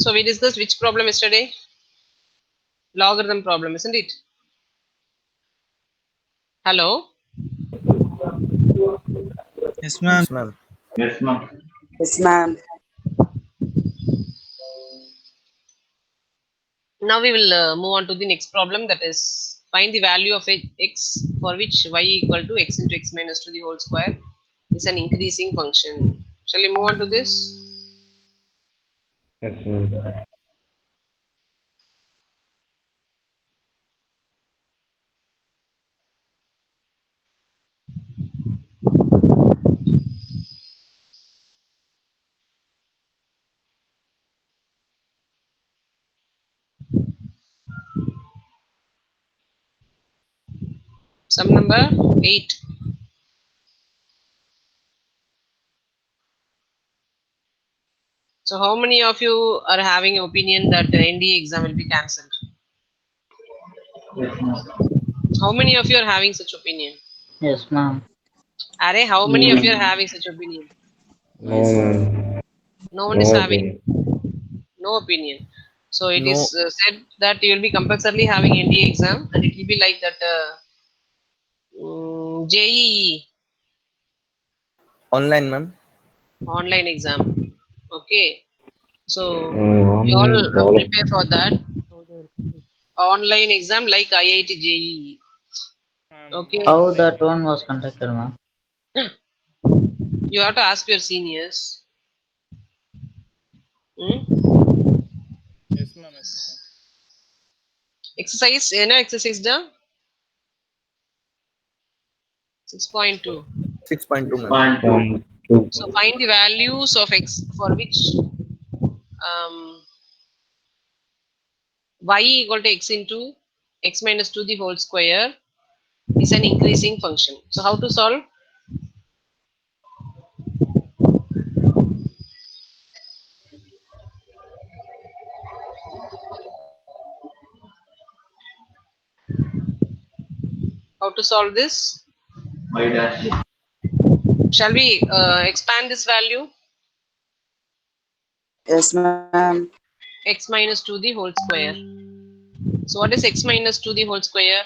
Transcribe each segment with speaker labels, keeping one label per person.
Speaker 1: So we discussed which problem yesterday? Logarithm problem, isn't it? Hello?
Speaker 2: Yes, ma'am.
Speaker 3: Yes, ma'am.
Speaker 4: Yes, ma'am.
Speaker 5: Yes, ma'am.
Speaker 1: Now we will move on to the next problem, that is find the value of x for which y equal to x into x minus 2 the whole square is an increasing function. Shall we move on to this?
Speaker 4: Yes, ma'am.
Speaker 1: Sum number 8. So how many of you are having opinion that the NDA exam will be cancelled?
Speaker 4: Yes, ma'am.
Speaker 1: How many of you are having such opinion?
Speaker 5: Yes, ma'am.
Speaker 1: Are how many of you are having such opinion?
Speaker 4: No, ma'am.
Speaker 1: No one is
Speaker 4: No
Speaker 1: having
Speaker 4: opinion.
Speaker 1: no opinion. So it
Speaker 3: No,
Speaker 1: is said that you will be compulsorily having NDA exam, and it will be like that JEE
Speaker 3: online, ma'am.
Speaker 1: online exam. Okay, so you all
Speaker 4: Online problem.
Speaker 1: prepare for that online exam like IIT JEE. Okay,
Speaker 5: How that one was conducted, ma'am?
Speaker 1: you have to ask your seniors. Hmm?
Speaker 2: Yes, ma'am. Yes, ma'am.
Speaker 1: Exercise, exercise done 6.2.
Speaker 3: 6.2, ma'am.
Speaker 4: 6.2.
Speaker 1: So find the values of x for which um, y equal to x into x minus 2 the whole square is an increasing function. So how to solve? How to solve this?
Speaker 4: Y dash.
Speaker 1: Shall we expand this value?
Speaker 5: Yes, ma'am.
Speaker 1: X minus 2 the whole square. So what is x minus 2 the whole square?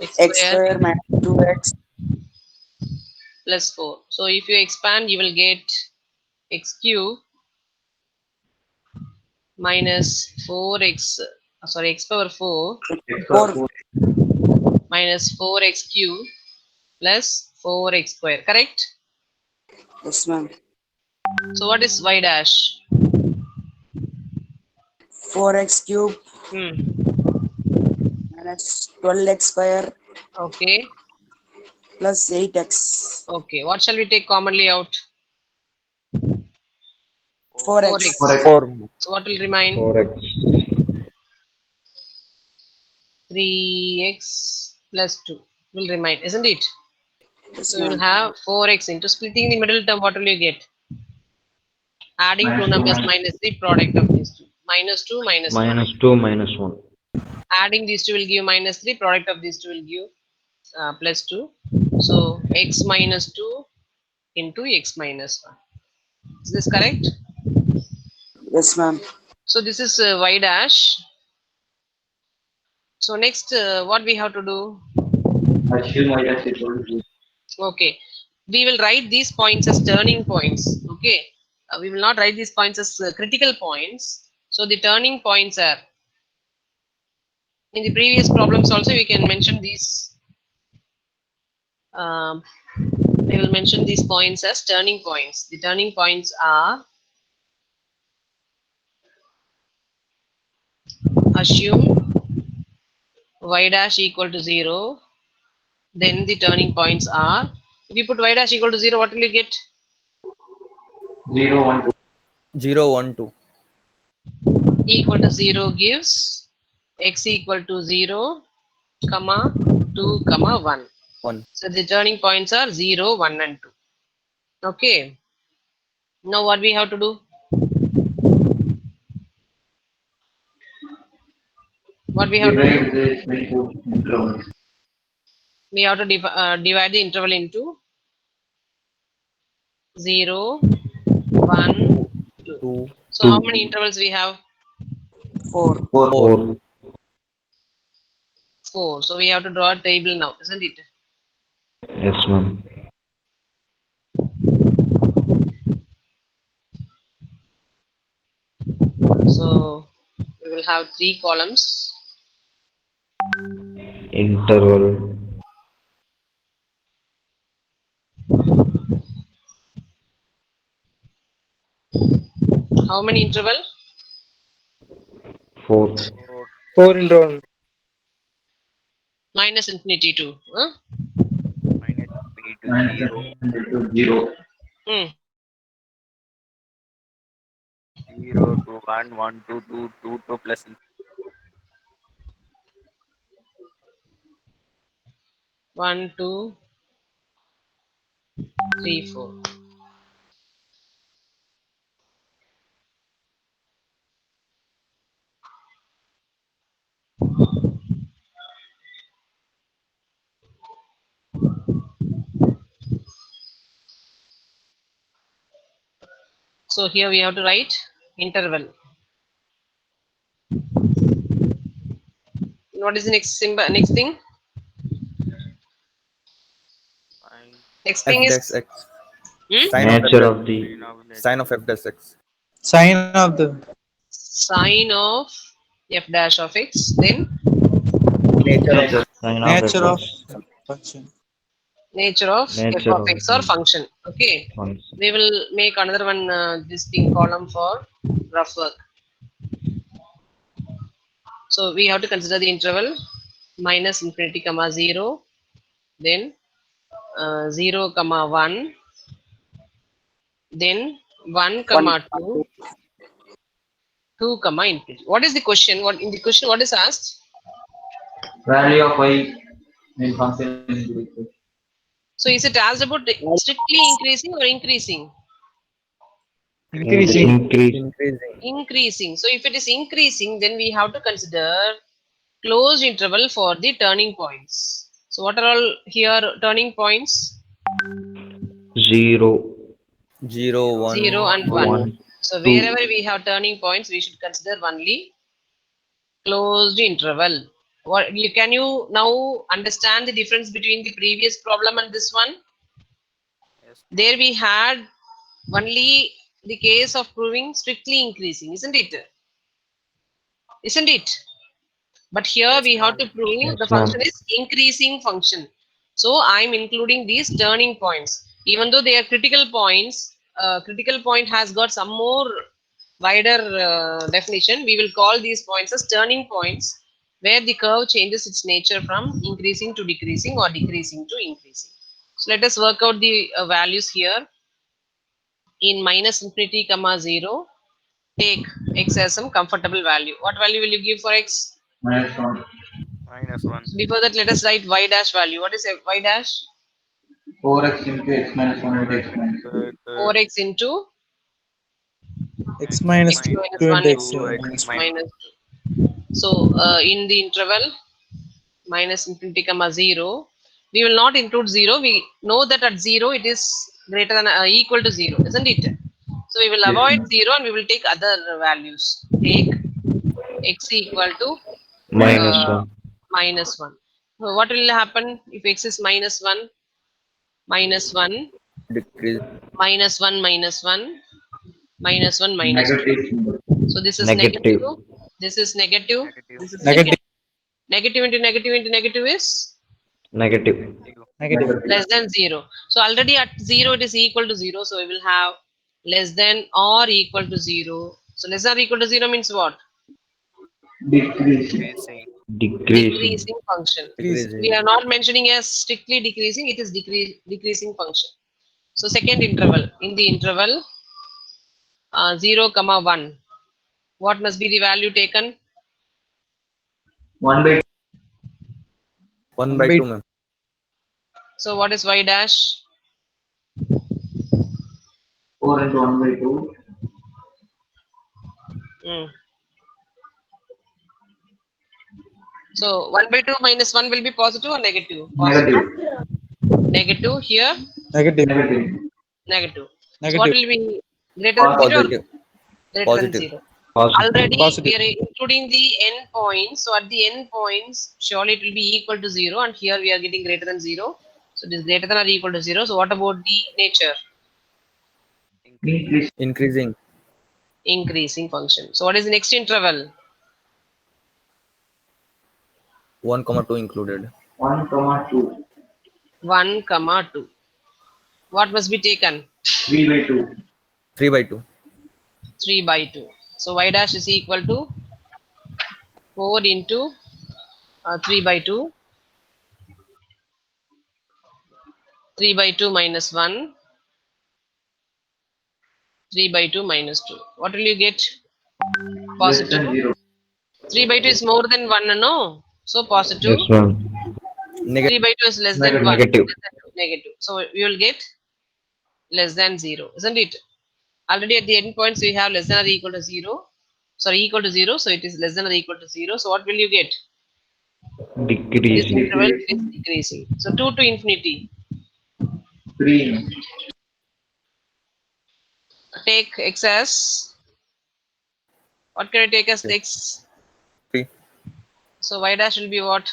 Speaker 1: X
Speaker 5: X
Speaker 1: square
Speaker 5: square minus 2x
Speaker 1: plus 4. So if you expand, you will get x cube minus 4x, sorry, x power 4
Speaker 4: X power
Speaker 5: 4.
Speaker 4: 4.
Speaker 1: minus 4x cube plus 4x square. Correct?
Speaker 5: Yes, ma'am.
Speaker 1: So what is y dash?
Speaker 5: 4x cube
Speaker 1: Hmm.
Speaker 5: minus 12x square
Speaker 1: Okay.
Speaker 5: plus 8x.
Speaker 1: Okay. What shall we take commonly out?
Speaker 5: 4x.
Speaker 1: 4x.
Speaker 3: 4.
Speaker 1: So what will remain?
Speaker 4: 4x.
Speaker 1: 3x plus 2 will remain, isn't it?
Speaker 5: Yes,
Speaker 1: So you will
Speaker 5: ma'am.
Speaker 1: have 4x into splitting the middle term. What will you get? Adding two
Speaker 4: Minus 2
Speaker 1: numbers
Speaker 4: minus.
Speaker 1: minus the product of these two. Minus 2 minus 1.
Speaker 4: Minus 2 minus 1.
Speaker 1: Adding these two will give minus 3. Product of these two will give plus 2. So x minus 2 into x minus 1. Is this correct?
Speaker 5: Yes, ma'am.
Speaker 1: So this is y dash. So next, what we have to do?
Speaker 4: Assume y dash equal to
Speaker 1: Okay, we will write these points as turning points. Okay, we will not write these points as critical points. So the turning points are in the previous problems also. We can mention these. I will mention these points as turning points. The turning points are assume y dash equal to 0. Then the turning points are, if you put y dash equal to 0, what will you get?
Speaker 4: 0 1 2.
Speaker 3: 0, 1, 2.
Speaker 1: Equal to 0 gives x equal to 0, comma 2, comma 1.
Speaker 3: 1.
Speaker 1: So the turning points are 0, 1 and 2. Okay. Now what we have to do? What we have to do?
Speaker 4: Divide this into intervals.
Speaker 1: We have to divide the interval into 0, 1, 2.
Speaker 3: 2.
Speaker 1: So So how many intervals we have?
Speaker 5: 4.
Speaker 4: 4.
Speaker 1: 4. So we have to draw a table now, isn't it?
Speaker 4: Yes, ma'am.
Speaker 1: So we will have 3 columns.
Speaker 4: Interval.
Speaker 1: How many interval?
Speaker 4: 4.
Speaker 2: 4 into 1.
Speaker 1: Minus infinity to. Huh?
Speaker 3: Minus infinity to 0.
Speaker 4: 0.
Speaker 1: Hmm.
Speaker 3: 0 to 1, 1 to 2, 2 to plus.
Speaker 1: 1, 2, 3, 4. So here we have to write interval. What is the next symbol? Next thing? Next thing
Speaker 3: F
Speaker 1: is
Speaker 3: dash x.
Speaker 1: hmm?
Speaker 3: Sign of f
Speaker 4: Nature
Speaker 3: dash.
Speaker 4: of the
Speaker 3: Sign of f dash x.
Speaker 2: Sign of the
Speaker 1: Sine of f dash of x. Then
Speaker 3: Nature of
Speaker 4: nature. Sign of
Speaker 2: nature of
Speaker 4: f.
Speaker 2: function.
Speaker 1: nature of f
Speaker 4: Nature
Speaker 1: of
Speaker 4: of
Speaker 1: x or
Speaker 4: the
Speaker 1: function. Okay.
Speaker 4: function.
Speaker 1: We will make another one this thing column for rough work. So we have to consider the interval minus infinity comma 0, then 0 comma 1, then 1
Speaker 5: 1.
Speaker 1: comma 2, 2 comma infinity. What is the question? What in the question? What is asked?
Speaker 4: Value of y in function.
Speaker 1: So is it asked about strictly increasing or increasing?
Speaker 2: Increasing.
Speaker 4: Increase.
Speaker 3: Increasing.
Speaker 1: Increasing. So if it is increasing, then we have to consider closed interval for the turning points. So what are all here turning points?
Speaker 4: 0.
Speaker 3: 0,
Speaker 1: 0
Speaker 3: 1,
Speaker 1: and 1.
Speaker 4: 1.
Speaker 1: So
Speaker 4: 2.
Speaker 1: wherever we have turning points, we should consider only closed interval. What you can you now understand the difference between the previous problem and this one?
Speaker 3: Yes.
Speaker 1: There we had only the case of proving strictly increasing, isn't it? Isn't it? But here
Speaker 3: Yes,
Speaker 1: we have
Speaker 3: ma'am.
Speaker 1: to prove
Speaker 4: Yes,
Speaker 1: the
Speaker 4: ma'am.
Speaker 1: function is increasing function. So I'm including these turning points. Even though they are critical points, critical point has got some more wider definition. We will call these points as turning points where the curve changes its nature from increasing to decreasing or decreasing to increasing. So let us work out the values here. In minus infinity comma 0, take x as some comfortable value. What value will you give for x?
Speaker 4: Minus 1.
Speaker 3: Minus 1.
Speaker 1: Before that, let us write y dash value. What is y dash?
Speaker 4: 4x into x minus 1 into x minus 2.
Speaker 1: 4x into
Speaker 2: X minus
Speaker 1: x
Speaker 2: 2
Speaker 1: minus 1
Speaker 2: into x
Speaker 1: into
Speaker 3: x
Speaker 2: minus 1.
Speaker 1: minus 2. So, in the interval minus infinity comma 0, we will not include 0. We know that at 0 it is greater than equal to 0, isn't it? So, we will
Speaker 4: Yes,
Speaker 1: avoid
Speaker 4: ma'am.
Speaker 1: 0 and we will take other values. Take x equal to
Speaker 4: Minus
Speaker 1: uh,
Speaker 4: 1.
Speaker 1: minus 1. So, what will happen if x is minus 1? Minus 1,
Speaker 3: Decrease.
Speaker 1: minus 1, minus 1, minus 1, minus 2.
Speaker 4: Negative symbol.
Speaker 1: So this is
Speaker 4: Negative.
Speaker 1: negative. This is negative.
Speaker 3: Negative.
Speaker 1: This is
Speaker 2: Negative.
Speaker 1: negative into negative into negative is
Speaker 4: Negative.
Speaker 2: Negative.
Speaker 1: less than 0. So already at 0 it is equal to 0. So we will have less than or equal to 0. So less than or equal to 0 means what?
Speaker 4: Decreasing.
Speaker 3: Decreasing.
Speaker 4: Decreasing.
Speaker 1: Decreasing function.
Speaker 2: Decreasing.
Speaker 1: We
Speaker 3: Decreasing.
Speaker 1: are not mentioning as strictly decreasing. It is decreasing function. So second interval. In the interval 0 comma 1. What must be the value taken?
Speaker 4: 1 by
Speaker 3: 1
Speaker 2: 1
Speaker 3: by
Speaker 2: by
Speaker 3: 2, ma'am.
Speaker 1: So what is y dash?
Speaker 4: 4 into 1 by 2.
Speaker 1: Mm. So 1 by 2 minus 1 will be positive or negative? Positive.
Speaker 4: Negative.
Speaker 1: Negative here,
Speaker 2: negative.
Speaker 4: Negative.
Speaker 1: negative. So what
Speaker 2: Negative.
Speaker 1: will be greater than 0 or
Speaker 4: Positive.
Speaker 3: Positive.
Speaker 1: Greater than
Speaker 3: Positive.
Speaker 1: 0.
Speaker 6: Positive.
Speaker 1: Already we
Speaker 2: Positive.
Speaker 1: are including the n points. So at the n points, surely it will be equal to 0. And here we are getting greater than 0. So it is greater than or equal to 0. So what about the nature?
Speaker 3: Increasing. Increasing.
Speaker 1: Increasing function. So what is the next interval?
Speaker 3: 1 comma 2 included.
Speaker 4: 1 comma 2.
Speaker 1: 1 comma 2. What must be taken?
Speaker 4: 3 by 2.
Speaker 3: 3 by 2.
Speaker 1: 3 by 2. So y dash is equal to 4 into 3 by 2. 3 by 2 minus 1. 3 by 2 minus 2. What will you get?
Speaker 4: Less
Speaker 1: Positive.
Speaker 4: than 0.
Speaker 1: 3 by 2 is more than 1, no? So positive.
Speaker 6: Yes, ma'am.
Speaker 1: 3
Speaker 3: Negative.
Speaker 1: by 2 is less than 1.
Speaker 4: Negative.
Speaker 6: Negative.
Speaker 1: Less than 2. Negative. So you will get less than 0, isn't it? Already at the end points we have less than or equal to 0. Sorry, equal to 0. So it is less than or equal to 0. So what will you get? This
Speaker 6: Decreasing.
Speaker 1: interval is decreasing. So 2 to infinity.
Speaker 4: 3.
Speaker 1: Take x as, what can I take as x?
Speaker 3: 3.
Speaker 1: So y dash will be what?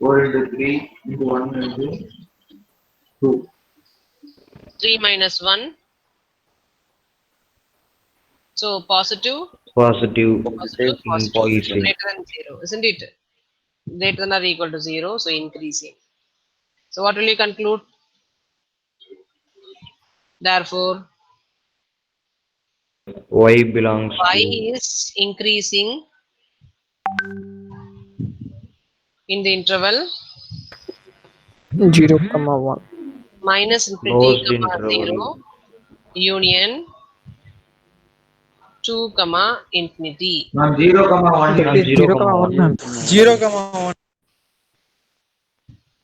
Speaker 4: 4 into 3 into 1 into 2.
Speaker 1: 3 minus 1. So positive,
Speaker 6: Positive.
Speaker 1: positive,
Speaker 3: Positive.
Speaker 1: positive. So
Speaker 6: Increasing.
Speaker 3: Positive.
Speaker 1: greater than 0, isn't it? Greater than or equal to 0. So increasing. So what will you conclude? Therefore,
Speaker 6: Y belongs
Speaker 1: y
Speaker 6: to
Speaker 1: is increasing in the interval
Speaker 7: 0, comma 1.
Speaker 1: minus infinity
Speaker 6: closed
Speaker 1: comma
Speaker 6: interval.
Speaker 1: 0 union 2 comma infinity.
Speaker 4: Now 0 comma 1
Speaker 6: Ma'am,
Speaker 7: Decrease
Speaker 4: unit.
Speaker 6: 0
Speaker 7: 0,
Speaker 6: comma
Speaker 7: comma 1,
Speaker 6: 1.
Speaker 7: 0, ma'am.
Speaker 2: 0, comma 1.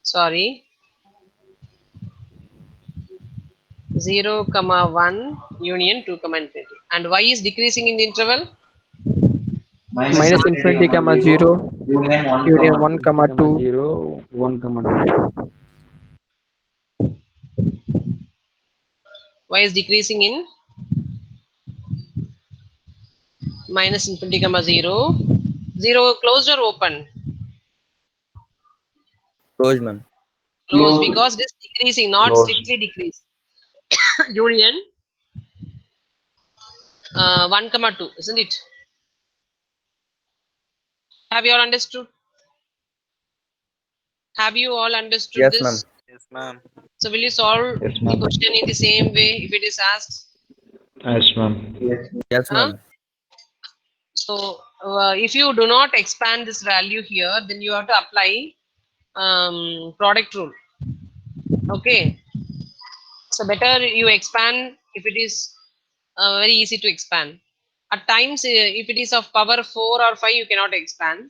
Speaker 1: Sorry, 0 comma 1 union 2 comma infinity. And y is decreasing in the interval
Speaker 4: Minus
Speaker 7: Minus
Speaker 4: infinity
Speaker 7: infinity,
Speaker 4: comma
Speaker 7: comma
Speaker 4: 0.
Speaker 7: 0,
Speaker 4: Union 1
Speaker 7: union
Speaker 4: comma
Speaker 7: 1,
Speaker 4: 2.
Speaker 7: comma 2.
Speaker 6: 0, 1, comma 2.
Speaker 1: y is decreasing in minus infinity comma 0. 0 closed or open?
Speaker 3: Closed, ma'am.
Speaker 1: Closed,
Speaker 4: Close.
Speaker 1: because it is decreasing, not
Speaker 6: Closed.
Speaker 1: strictly decrease. Union 1 comma 2, isn't it? Have you all understood? Have you all understood
Speaker 3: Yes, ma'am.
Speaker 1: this?
Speaker 3: Yes, ma'am.
Speaker 1: So will you solve
Speaker 6: Yes,
Speaker 1: the
Speaker 6: ma'am.
Speaker 1: question in the same way if it is asked?
Speaker 6: Yes, ma'am.
Speaker 4: Yes.
Speaker 3: Yes,
Speaker 1: Huh?
Speaker 3: ma'am.
Speaker 1: So if you do not expand this value here, then you have to apply product rule. Okay. So better you expand if it is very easy to expand. At times, if it is of power 4 or 5, you cannot expand.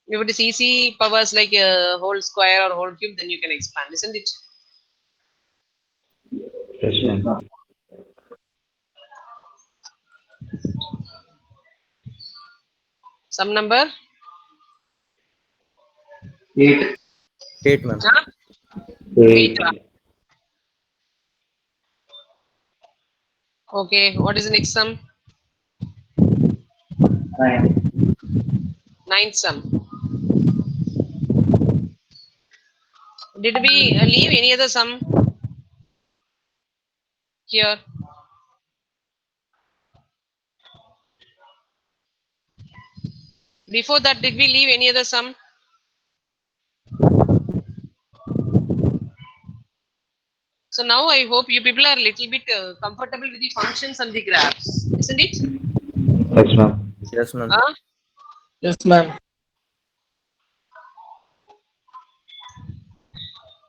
Speaker 1: If it is easy powers like whole square or whole cube, then you can expand, isn't it?
Speaker 6: Yes,
Speaker 4: Yes,
Speaker 6: ma'am.
Speaker 4: ma'am.
Speaker 1: Some number?
Speaker 4: 8.
Speaker 3: 8, ma'am.
Speaker 1: Huh? 8.
Speaker 6: 8.
Speaker 1: Okay. What is the next sum?
Speaker 4: 9.
Speaker 1: Ninth sum. Did we leave any other sum here? Before that, did we leave any other sum? So now I hope you people are a little bit comfortable with the functions and the graphs, isn't it?
Speaker 6: Yes, ma'am.
Speaker 3: Yes, ma'am.
Speaker 1: Huh?
Speaker 2: Yes, ma'am.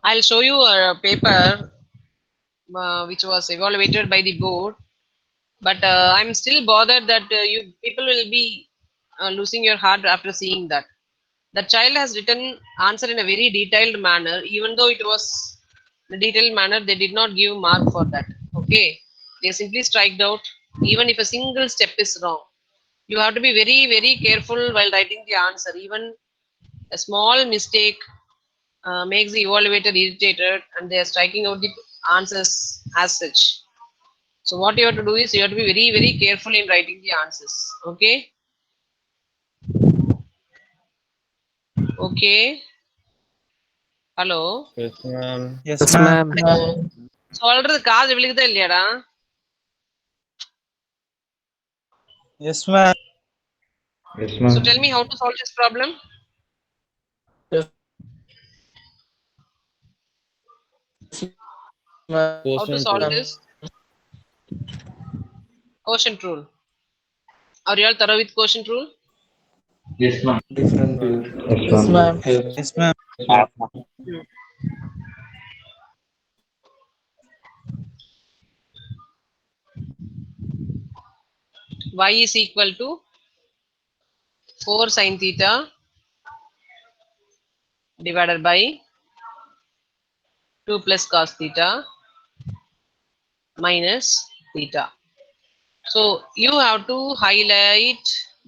Speaker 1: I'll show you a paper which was evaluated by the board, but I'm still bothered that you people will be losing your heart after seeing that. The child has written answer in a very detailed manner, even though it was the detailed manner, they did not give mark for that. Okay, they simply striked out, even if a single step is wrong. You have to be very, very careful while writing the answer. Even a small mistake makes the evaluator irritated, and they are striking out the answers as such. So what you have to do is you have to be very, very careful in writing the answers. Okay. Okay. Hello.
Speaker 2: Yes, ma'am.
Speaker 7: Yes, ma'am.
Speaker 1: சொல்றது காது விழுகுதா இல்லையாடா?
Speaker 2: Yes, ma'am.
Speaker 6: Yes,
Speaker 1: So
Speaker 6: ma'am.
Speaker 1: tell me how to solve this problem.
Speaker 2: Yes, ma'am.
Speaker 1: How to solve this? Quotient rule. Are you all thorough with quotient rule?
Speaker 4: Yes, ma'am.
Speaker 2: Different.
Speaker 6: Yes,
Speaker 2: Yes,
Speaker 6: ma'am.
Speaker 2: ma'am. Yes, ma'am.
Speaker 1: Y is equal to 4 sin theta divided by 2 plus cos theta minus theta. So you have to highlight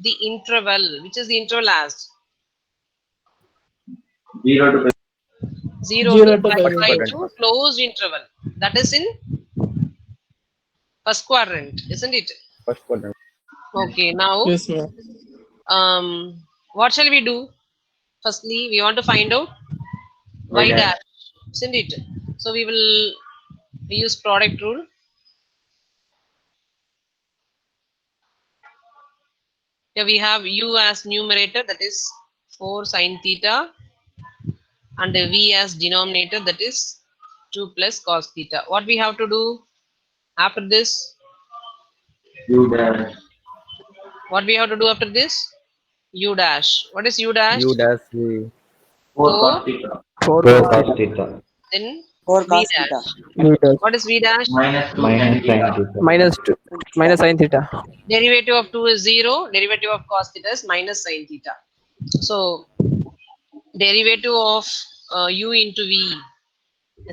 Speaker 1: the interval. Which is the interval as?
Speaker 4: 0 to
Speaker 1: 0 to
Speaker 2: 0 to
Speaker 1: pi
Speaker 2: pi
Speaker 1: by
Speaker 2: by
Speaker 1: 2 closed interval. That is in first quadrant, isn't it?
Speaker 3: First quadrant.
Speaker 1: Okay, now
Speaker 2: Yes, ma'am.
Speaker 1: what shall we do? Firstly, we want to find out y
Speaker 4: dash.
Speaker 1: dash, isn't it? So we will use product rule. Here we have u as numerator, that is 4 sin theta, and v as denominator, that is 2 plus cos theta. What we have to do after this?
Speaker 4: U dash.
Speaker 1: What we have to do after this? U dash. What is u dash?
Speaker 3: U dash V.
Speaker 4: 4
Speaker 1: 4,
Speaker 4: cos theta.
Speaker 7: 4
Speaker 6: 4
Speaker 7: cos
Speaker 6: cos
Speaker 7: theta.
Speaker 6: theta.
Speaker 1: then
Speaker 5: 4
Speaker 1: v
Speaker 5: cos
Speaker 1: dash.
Speaker 5: theta.
Speaker 7: V dash.
Speaker 1: What is v dash?
Speaker 4: Minus 2 sin
Speaker 6: Minus sin
Speaker 4: theta.
Speaker 6: theta.
Speaker 7: Minus 2. Minus sin theta.
Speaker 1: Derivative of 2 is 0. Derivative of cos theta is minus sin theta. So derivative of u into v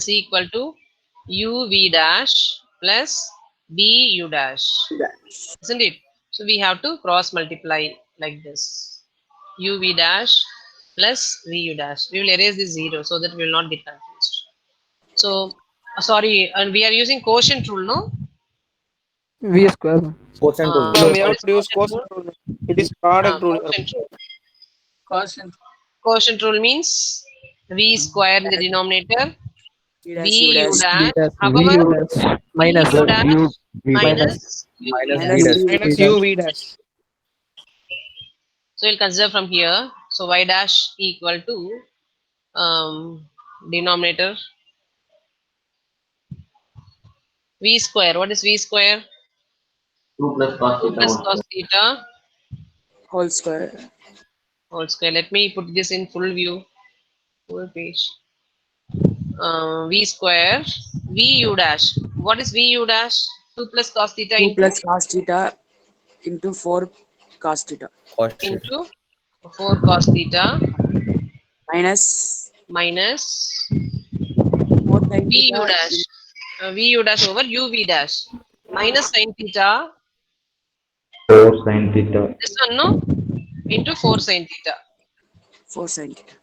Speaker 1: is equal to uv dash plus vu dash, isn't it? So we have to cross multiply like this. uv dash plus vu dash. We will erase this 0 so that we will not get confused. So sorry, and we are using quotient rule, no?
Speaker 7: V square.
Speaker 3: Quotient rule.
Speaker 2: No, we
Speaker 1: What
Speaker 2: have
Speaker 1: is
Speaker 2: to use
Speaker 1: quotient
Speaker 2: quotient
Speaker 1: rule?
Speaker 2: rule. It is product rule.
Speaker 1: Quotient rule.
Speaker 2: Quotient.
Speaker 1: Quotient rule means v square in the denominator,
Speaker 5: V
Speaker 1: v
Speaker 5: dash U
Speaker 1: u
Speaker 5: dash
Speaker 1: dash.
Speaker 7: Dash. V
Speaker 1: However,
Speaker 7: U dash.
Speaker 1: v
Speaker 7: Minus.
Speaker 1: u dash
Speaker 6: U V
Speaker 7: Minus.
Speaker 1: minus u v
Speaker 3: Minus
Speaker 1: dash.
Speaker 3: V
Speaker 5: minus
Speaker 3: dash.
Speaker 5: U
Speaker 2: Minus
Speaker 7: V
Speaker 2: U
Speaker 7: dash.
Speaker 2: V dash.
Speaker 1: So we'll consider from here. So y dash equal to denominator v square. What is v square?
Speaker 4: 2 plus cos
Speaker 1: 2
Speaker 4: theta
Speaker 1: plus
Speaker 4: whole
Speaker 1: cos
Speaker 4: square.
Speaker 1: theta
Speaker 5: whole square.
Speaker 1: whole square. Let me put this in full view, full page. V square v u dash. What is v u dash? 2 plus cos theta
Speaker 5: 2
Speaker 1: into
Speaker 5: plus cos theta into 4 cos theta
Speaker 3: Caution.
Speaker 1: into 4 cos theta
Speaker 5: minus
Speaker 1: minus
Speaker 5: 4 sin
Speaker 1: v
Speaker 5: theta
Speaker 1: u dash. V u dash over u v dash minus sin theta.
Speaker 6: 4 sin theta.
Speaker 1: This one, no? Into 4 sin theta.
Speaker 5: 4 sin theta.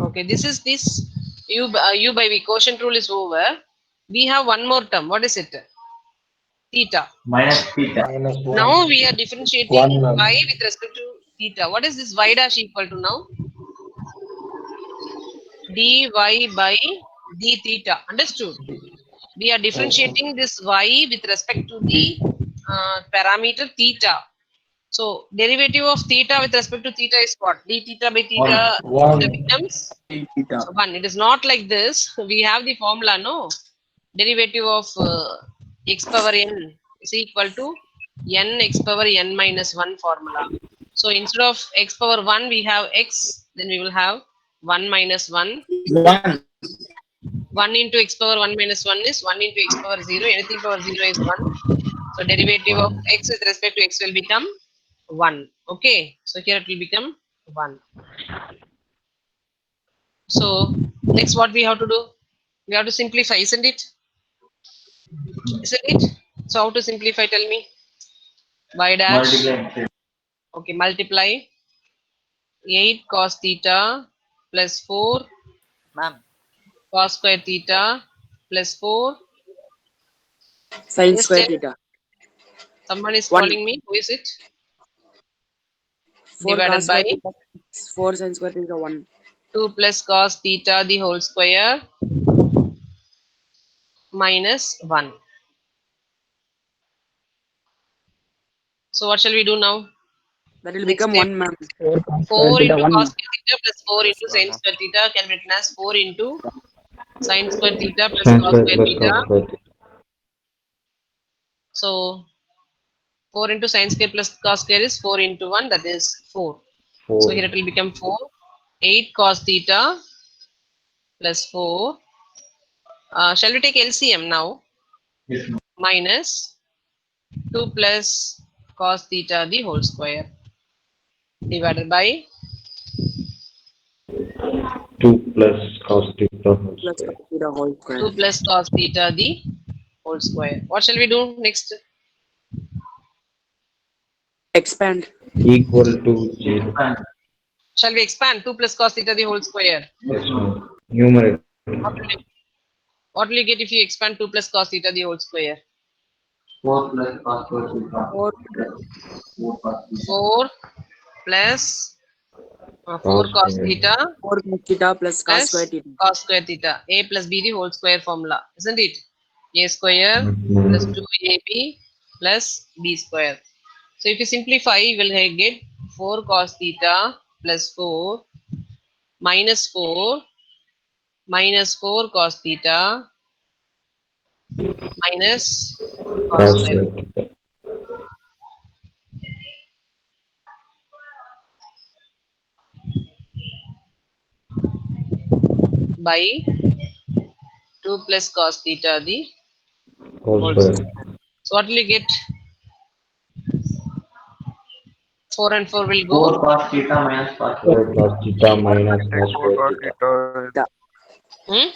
Speaker 1: Okay, this is this u by v quotient rule is over. We have one more term. What is it? Theta.
Speaker 4: Minus theta.
Speaker 2: Minus
Speaker 1: Now
Speaker 2: 1.
Speaker 1: we are differentiating
Speaker 2: 1, ma'am.
Speaker 1: y with respect to theta. What is this y dash equal to now? dy by d theta. Understood? We are differentiating this y with respect to the parameter theta. So derivative of theta with respect to theta is what? D theta by theta,
Speaker 2: 1.
Speaker 1: theta becomes
Speaker 2: Theta.
Speaker 1: 1. It is not like this. We have the formula, no? Derivative of x power n is equal to n x power n minus 1 formula. So instead of x power 1, we have x, then we will have 1 minus 1.
Speaker 2: 1.
Speaker 1: 1 into x power 1 minus 1 is 1 into x power 0. Anything power 0 is 1. So derivative of
Speaker 6: 1.
Speaker 1: x with respect to x will become 1. Okay. So here it will become 1. So next what we have to do? We have to simplify, isn't it? Isn't it? So how to simplify? Tell me. Y dash.
Speaker 4: Multiply.
Speaker 1: Okay, multiply 8 cos theta plus 4
Speaker 3: Ma'am.
Speaker 1: cos square theta plus 4
Speaker 5: Sin
Speaker 1: Yes,
Speaker 5: square
Speaker 1: tell.
Speaker 5: theta.
Speaker 1: Someone is
Speaker 5: 1.
Speaker 1: calling me. Who is it?
Speaker 5: 4
Speaker 1: Divided
Speaker 5: cos
Speaker 1: by
Speaker 5: square theta. 4 sin square theta 1.
Speaker 1: 2 plus cos theta the whole square minus 1. So what shall we do now?
Speaker 5: That will
Speaker 1: Next
Speaker 5: become
Speaker 1: step.
Speaker 5: 1, ma'am.
Speaker 1: 4 into cos
Speaker 2: 1.
Speaker 1: square theta plus 4
Speaker 3: Minus
Speaker 1: into
Speaker 3: one.
Speaker 1: sin square theta can be written as 4 into sin square theta plus
Speaker 6: Sin
Speaker 1: cos
Speaker 6: square
Speaker 1: square
Speaker 6: plus
Speaker 1: theta.
Speaker 6: cos square theta.
Speaker 1: So 4 into sin square plus cos square is 4 into 1, that is 4. So
Speaker 6: 4.
Speaker 1: here it will become 4. 8 cos theta plus 4. Shall we take LCM now?
Speaker 4: Yes, ma'am.
Speaker 1: Minus 2 plus cos theta the whole square divided by
Speaker 6: 2 plus cos theta whole
Speaker 5: Plus
Speaker 6: square.
Speaker 5: cos theta whole square.
Speaker 1: 2 plus cos theta the whole square. What shall we do next?
Speaker 5: Expand.
Speaker 6: Equal to 0.
Speaker 4: Expand.
Speaker 1: Shall we expand 2 plus cos theta the whole square?
Speaker 4: Yes,
Speaker 6: Yes,
Speaker 4: ma'am.
Speaker 6: ma'am. Numerator.
Speaker 1: What will you get if you expand 2 plus cos theta the whole square?
Speaker 4: 4 plus cos square theta.
Speaker 5: 4
Speaker 4: Plus 4 cos theta.
Speaker 1: 4 plus 4
Speaker 6: Cos
Speaker 1: cos
Speaker 6: square.
Speaker 1: theta
Speaker 5: 4 cos theta plus cos
Speaker 1: plus
Speaker 5: square theta.
Speaker 1: cos square theta. A plus b the whole square formula, isn't it? A square
Speaker 6: Yes,
Speaker 1: plus
Speaker 6: ma'am.
Speaker 1: 2ab plus b square. So if you simplify, you will get 4 cos theta plus 4 minus 4 minus 4 cos theta minus cos
Speaker 6: Cos
Speaker 1: square
Speaker 6: square theta.
Speaker 1: by 2 plus cos theta the
Speaker 6: Whole
Speaker 1: whole
Speaker 6: square.
Speaker 1: square. So what will you get? 4 and 4 will go.
Speaker 4: 4 cos theta minus cos
Speaker 6: 4
Speaker 4: square
Speaker 6: cos
Speaker 4: theta.
Speaker 6: theta minus
Speaker 3: Take
Speaker 6: cos
Speaker 3: 4
Speaker 6: square
Speaker 3: cos
Speaker 6: theta.
Speaker 3: theta.
Speaker 1: Hmm?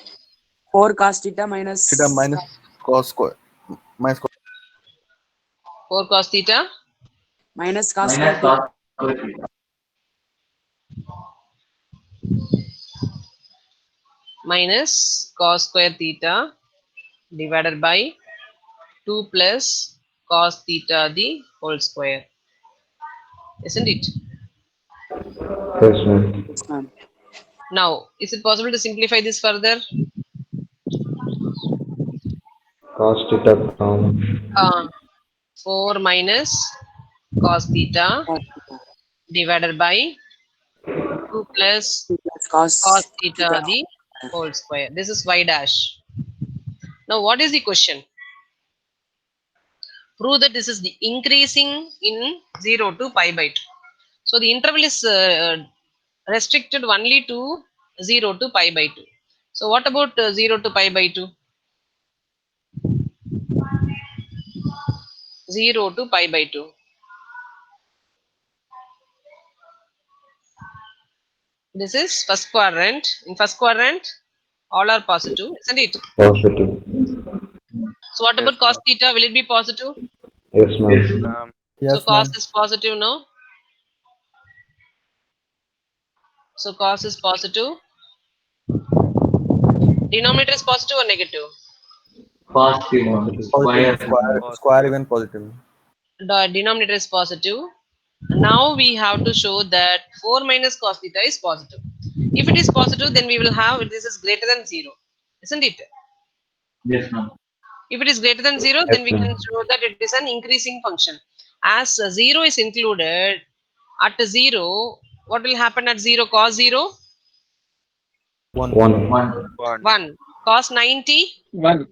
Speaker 5: 4 cos theta minus
Speaker 3: Theta minus cos square. Minus cos.
Speaker 1: 4 cos theta
Speaker 5: minus cos square
Speaker 4: Minus
Speaker 5: theta.
Speaker 4: cos square theta.
Speaker 1: minus cos square theta divided by 2 plus cos theta the whole square, isn't it?
Speaker 6: Yes, ma'am.
Speaker 5: Yes, ma'am.
Speaker 1: Now, is it possible to simplify this further?
Speaker 6: Cos theta common.
Speaker 1: Uh, 4 minus cos theta
Speaker 5: Cos theta.
Speaker 1: divided by 2 plus
Speaker 5: 2 plus cos
Speaker 1: cos theta
Speaker 5: theta.
Speaker 1: the whole square. This is y dash. Now, what is the question? Prove that this is the increasing in 0 to pi by 2. So, the interval is restricted only to 0 to pi by 2. So, what about 0 to pi by 2? 0 to pi by 2. This is first quadrant. In first quadrant, all are positive, isn't it?
Speaker 6: Positive.
Speaker 1: So, what
Speaker 3: Yes,
Speaker 1: about cos theta? Will it be positive?
Speaker 6: Yes,
Speaker 4: Yes,
Speaker 6: ma'am.
Speaker 4: ma'am.
Speaker 1: So, cos is positive now. So, cos is positive. Denominator is positive or negative?
Speaker 4: Positive, ma'am.
Speaker 6: Positive.
Speaker 4: Square.
Speaker 3: Square even positive.
Speaker 1: The denominator is positive. Now we have to show that 4 minus cos theta is positive. If it is positive, then we will have this is greater than 0, isn't it?
Speaker 4: Yes, ma'am.
Speaker 1: If it is greater than 0,
Speaker 6: Yes,
Speaker 1: then we can
Speaker 6: ma'am.
Speaker 1: show that it is an increasing function. As 0 is included, at 0, what will happen at 0? Cos 0?
Speaker 6: 1.
Speaker 4: 1.
Speaker 3: 1.
Speaker 1: 1. Cos 90?
Speaker 2: 1.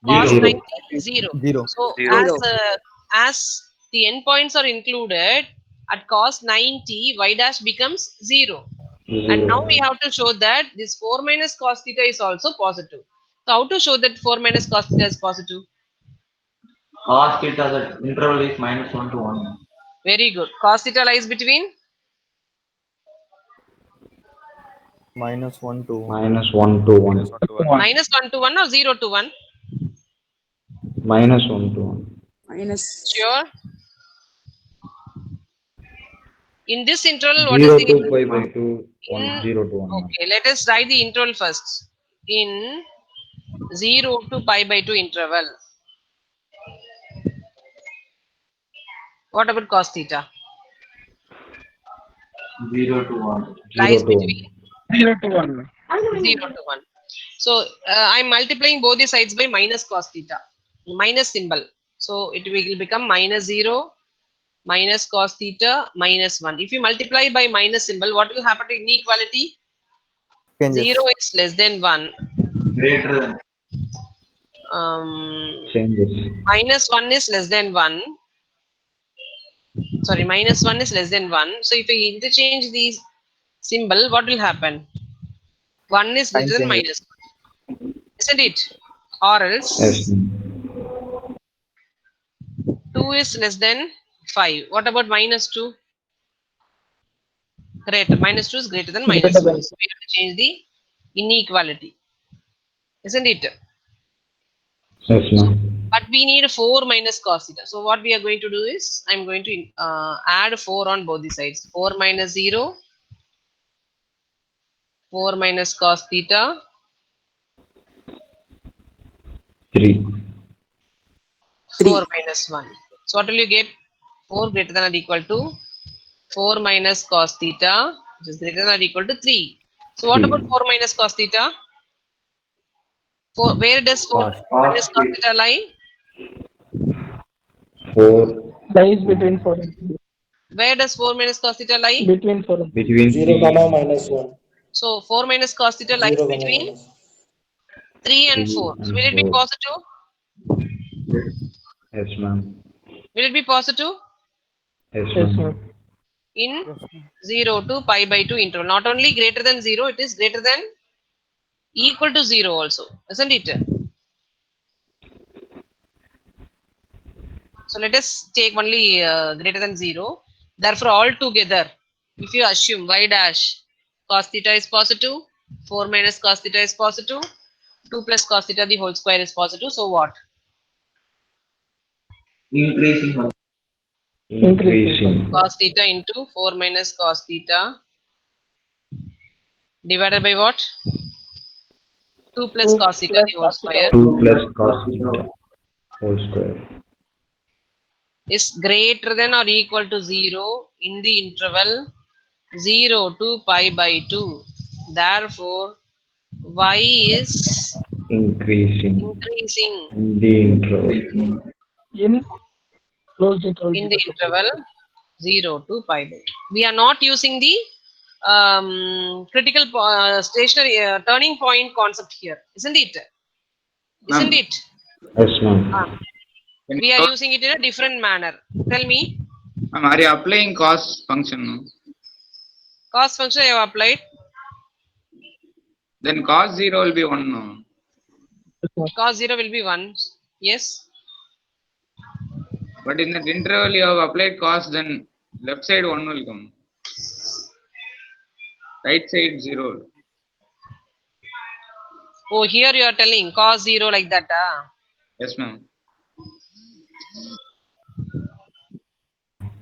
Speaker 1: Cos
Speaker 4: 0.
Speaker 1: 90?
Speaker 6: 0.
Speaker 1: 0.
Speaker 3: 0.
Speaker 1: So
Speaker 3: 0.
Speaker 1: as the endpoints are included, at cos 90, y dash becomes 0. And now
Speaker 6: 0.
Speaker 1: we have to show that this 4 minus cos theta is also positive. So how to show that 4 minus cos theta is positive?
Speaker 4: Cos theta, the interval is minus 1 to 1.
Speaker 1: Very good. Cos theta lies between
Speaker 3: Minus 1 to
Speaker 6: Minus 1 to 1.
Speaker 3: minus 1 to 1.
Speaker 2: 1.
Speaker 1: minus 1 to 1 or 0 to 1.
Speaker 6: Minus 1 to 1.
Speaker 5: Minus
Speaker 1: Sure. In this interval, what is
Speaker 6: 0
Speaker 1: the
Speaker 6: to pi by 2. 1.
Speaker 1: in?
Speaker 6: 0 to 1. Ma'am.
Speaker 1: Okay, let us write the interval first. In 0 to pi by 2 interval, What about cos theta?
Speaker 4: 0 to 1.
Speaker 6: 0
Speaker 1: Lies
Speaker 6: to 1.
Speaker 1: between
Speaker 2: 0 to 1.
Speaker 1: 0 to 1. So I'm multiplying both the sides by minus cos theta, minus symbol. So it will become minus 0, minus cos theta, minus 1. If you multiply by minus symbol, what will happen to inequality?
Speaker 7: Changes.
Speaker 1: 0 is less than 1.
Speaker 4: Greater than.
Speaker 1: Um,
Speaker 6: Changes.
Speaker 1: minus 1 is less than 1. Sorry, minus 1 is less than 1. So if I interchange these symbol, what will happen? 1 is
Speaker 7: Sign
Speaker 1: greater than
Speaker 7: changes.
Speaker 1: minus 1, isn't it? Or else
Speaker 6: Yes, ma'am.
Speaker 1: 2 is less than 5. What about minus 2? Greater. Minus 2 is greater than minus
Speaker 7: Greater
Speaker 1: 1.
Speaker 7: than.
Speaker 1: So we have to change the inequality, isn't it?
Speaker 6: Yes, ma'am.
Speaker 1: But we need 4 minus cos theta. So what we are going to do is, I'm going to add 4 on both the sides. 4 minus 0, 4 minus cos theta,
Speaker 6: 3.
Speaker 1: 4
Speaker 5: 3.
Speaker 1: minus 1. So what will you get? 4 greater than or equal to 4 minus cos theta, which is greater than or equal to 3. So what
Speaker 6: 3.
Speaker 1: about 4 minus cos theta? Where does 4
Speaker 7: Cos.
Speaker 1: minus cos theta lie?
Speaker 6: 4
Speaker 2: Lies between 4 and 3.
Speaker 1: Where does 4 minus cos theta lie?
Speaker 2: Between 4 and 3.
Speaker 6: between
Speaker 8: 0
Speaker 6: 3
Speaker 8: comma minus 1.
Speaker 1: So 4 minus cos theta lies
Speaker 8: 0 comma
Speaker 1: between
Speaker 8: minus
Speaker 1: 3 and
Speaker 6: 3
Speaker 1: 4. So
Speaker 6: and
Speaker 1: will it be
Speaker 6: 4.
Speaker 1: positive?
Speaker 6: Yes, ma'am.
Speaker 1: Will it be positive?
Speaker 6: Yes,
Speaker 2: Yes,
Speaker 6: ma'am.
Speaker 2: ma'am.
Speaker 1: In
Speaker 7: Yes, ma'am.
Speaker 1: 0 to pi by 2 interval. Not only greater than 0, it is greater than equal to 0 also, isn't it? So let us take only greater than 0. Therefore, all together, if you assume y dash cos theta is positive, 4 minus cos theta is positive, 2 plus cos theta the whole square is positive. So what?
Speaker 4: Increasing.
Speaker 6: Increasing.
Speaker 1: Cos theta into 4 minus cos theta divided by what? 2 plus
Speaker 2: 2
Speaker 1: cos theta
Speaker 2: plus
Speaker 1: the whole
Speaker 2: cos theta
Speaker 1: square
Speaker 6: 2 plus cos theta whole square.
Speaker 1: is greater than or equal to 0 in the interval 0 to pi by 2. Therefore, y is
Speaker 6: Increasing
Speaker 1: increasing
Speaker 6: in the interval.
Speaker 2: in closed interval
Speaker 1: in
Speaker 2: 0
Speaker 1: the
Speaker 2: to pi.
Speaker 1: interval 0 to pi by 2. We are not using the critical stationary turning point concept here, isn't it? Isn't
Speaker 3: Ma'am,
Speaker 1: it?
Speaker 6: Yes, ma'am.
Speaker 1: Ah,
Speaker 3: when
Speaker 1: we are using it in a different manner. Tell me.
Speaker 3: ma'am, are you applying cos function? No?
Speaker 1: Cos function I have applied.
Speaker 3: Then cos 0 will be 1. No?
Speaker 2: Yes, ma'am.
Speaker 1: Cos 0 will be 1. Yes.
Speaker 3: But in that interval you have applied cos, then left side 1 will come. Right side 0.
Speaker 1: Oh, here you are telling cos 0 like that.
Speaker 3: Yes, ma'am.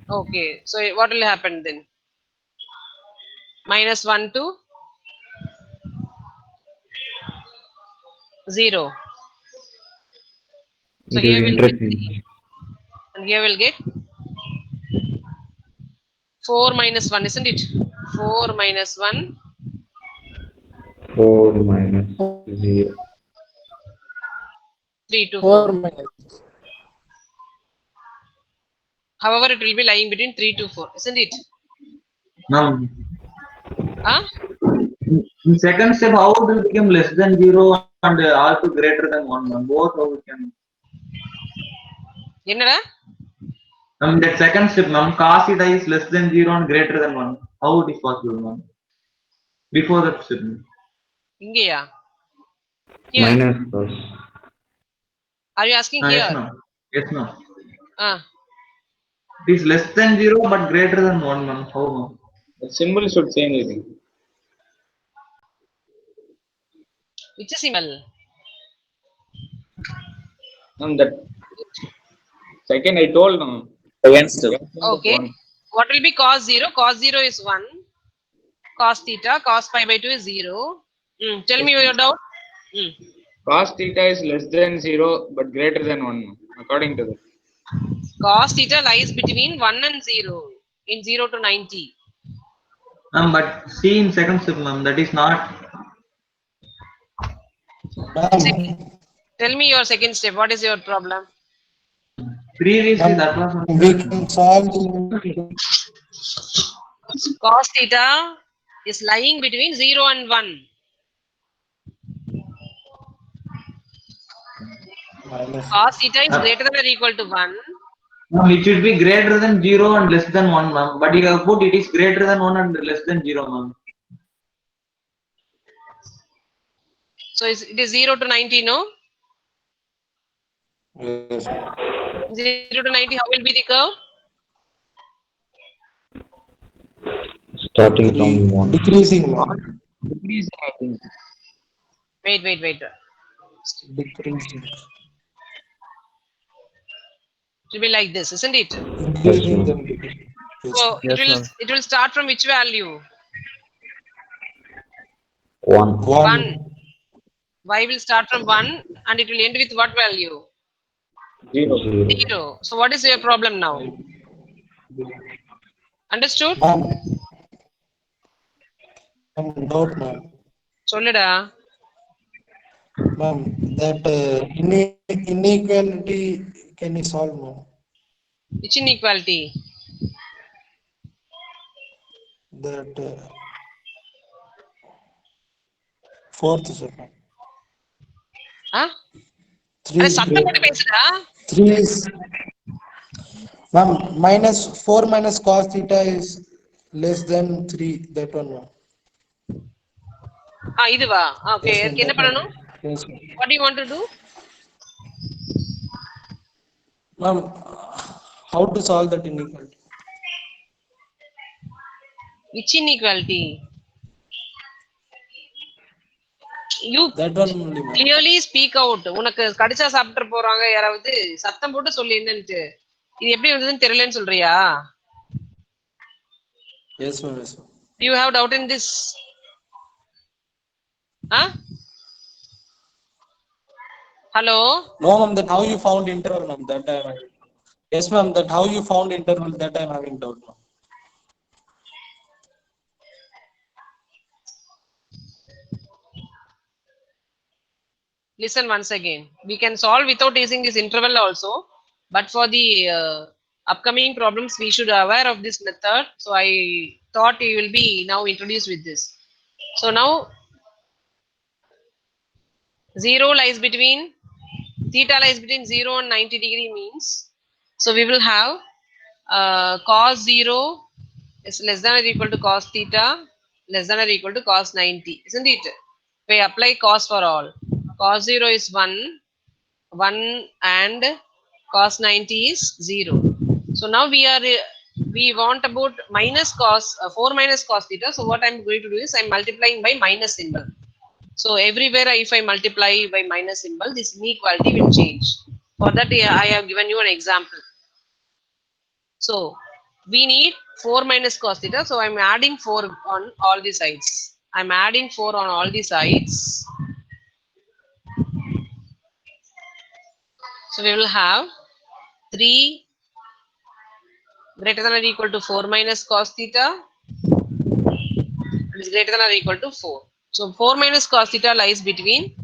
Speaker 1: Okay. So what will happen then? Minus 1 to 0. So
Speaker 6: It
Speaker 1: here
Speaker 6: will
Speaker 1: we'll get 3.
Speaker 6: interchange.
Speaker 1: And here we'll get 4 minus 1, isn't it? 4 minus 1.
Speaker 6: 4 minus 0.
Speaker 1: 3 to
Speaker 2: 4
Speaker 1: 4.
Speaker 2: minus.
Speaker 1: However, it will be lying between 3 to 4, isn't it?
Speaker 4: Now,
Speaker 1: Huh?
Speaker 4: in second step, how it will become less than 0 and also greater than 1? Ma'am? Both how we can.
Speaker 1: என்னடா?
Speaker 4: That second step, ma'am, cos theta is less than 0 and greater than 1. How it is possible, ma'am? Before that step. Ma'am.
Speaker 1: இங்கேயா? Here.
Speaker 6: Minus cos.
Speaker 1: Are you asking
Speaker 4: Yes,
Speaker 1: here?
Speaker 4: ma'am. Yes, ma'am.
Speaker 1: Ah,
Speaker 4: It is less than 0 but greater than 1, ma'am. How, ma'am?
Speaker 3: The symbol should change, I think.
Speaker 1: which is symbol?
Speaker 3: Ma'am, that second I told no.
Speaker 5: Against them.
Speaker 1: Okay. What will be cos 0? Cos 0 is 1. Cos theta, cos pi by 2 is 0. Tell me your doubt.
Speaker 3: Cos theta is less than 0 but greater than 1, according to that.
Speaker 1: Cos theta lies between 1 and 0 in 0 to 90.
Speaker 4: But see in second step, ma'am, that is not.
Speaker 1: Tell me your second step. What is your problem?
Speaker 4: Previously, that was not.
Speaker 8: We can solve the
Speaker 1: Cos theta is lying between 0 and 1.
Speaker 8: minus.
Speaker 1: Cos theta is greater than or equal to 1.
Speaker 4: Ma'am, it should be greater than 0 and less than 1, ma'am. But you have put it is greater than 1 and less than 0, ma'am.
Speaker 1: So it is 0 to 90, no?
Speaker 8: Yes.
Speaker 1: 0 to 90, how will be the curve?
Speaker 6: Starting from 1.
Speaker 8: Decreasing one.
Speaker 3: Decreasing, I think.
Speaker 1: Wait.
Speaker 8: Decreasing.
Speaker 1: It will be like this, isn't it?
Speaker 8: Increasing
Speaker 6: ma'am.
Speaker 8: then decreasing. Yes.
Speaker 1: So
Speaker 7: Yes, ma'am.
Speaker 1: it will start from which value?
Speaker 6: 1.
Speaker 1: 1. Y will start from 1 and it will end with what value?
Speaker 6: 0.
Speaker 1: 0. So what is your problem now? Understood?
Speaker 8: Ma'am, doubt, ma'am.
Speaker 1: Sollada.
Speaker 8: Ma'am, that inequality can you solve, ma'am?
Speaker 1: Which inequality?
Speaker 8: That fourth step.
Speaker 1: Huh?
Speaker 8: Three
Speaker 1: अरे
Speaker 8: is
Speaker 1: சத்தம்
Speaker 8: great.
Speaker 1: போட்டு பேசுடா.
Speaker 8: 3 is ma'am minus 4 minus cos theta is less than 3. That one, ma'am.
Speaker 1: இதுவா? Okay,
Speaker 8: Yes, ma'am.
Speaker 1: அதுக்கு என்ன
Speaker 8: That one.
Speaker 1: பண்ணணும்?
Speaker 8: Yes, ma'am.
Speaker 1: What do you want to do?
Speaker 8: Ma'am, how to solve that inequality?
Speaker 1: Which inequality? You
Speaker 8: That one only, ma'am.
Speaker 1: clearly speak out. உனக்கு கடிச்சா சாப்பிட்டு போறாங்க யாராவது, சத்தம் போட்டு சொல்லு என்னன்னு. இது எப்படி வந்ததுன்னு தெரியலன்னு சொல்றியா?
Speaker 8: Yes, ma'am. Yes, ma'am.
Speaker 1: Do you have doubt in this? Huh? Hello?
Speaker 8: No, ma'am. That how you found interval, ma'am. That time. Yes, ma'am. That how you found interval. That I'm having doubt, ma'am.
Speaker 1: Listen once again. We can solve without using this interval also, but for the upcoming problems we should aware of this method. So I thought you will be now introduced with this. So now 0 lies between, theta lies between 0 and 90 degree means, so we will have cos 0 is less than or equal to cos theta less than or equal to cos 90, isn't it? We apply cos for all. Cos 0 is 1 and cos 90 is 0. So now we want about minus cos 4 minus cos theta. So what I'm going to do is I'm multiplying by minus symbol. So everywhere if I multiply by minus symbol, this inequality will change. For that I have given you an example. So we need 4 minus cos theta. So I'm adding 4 on all the sides. I'm adding 4 on all the sides. So we will have 3 greater than or equal to 4 minus cos theta is greater than or equal to 4. So 4 minus cos theta lies between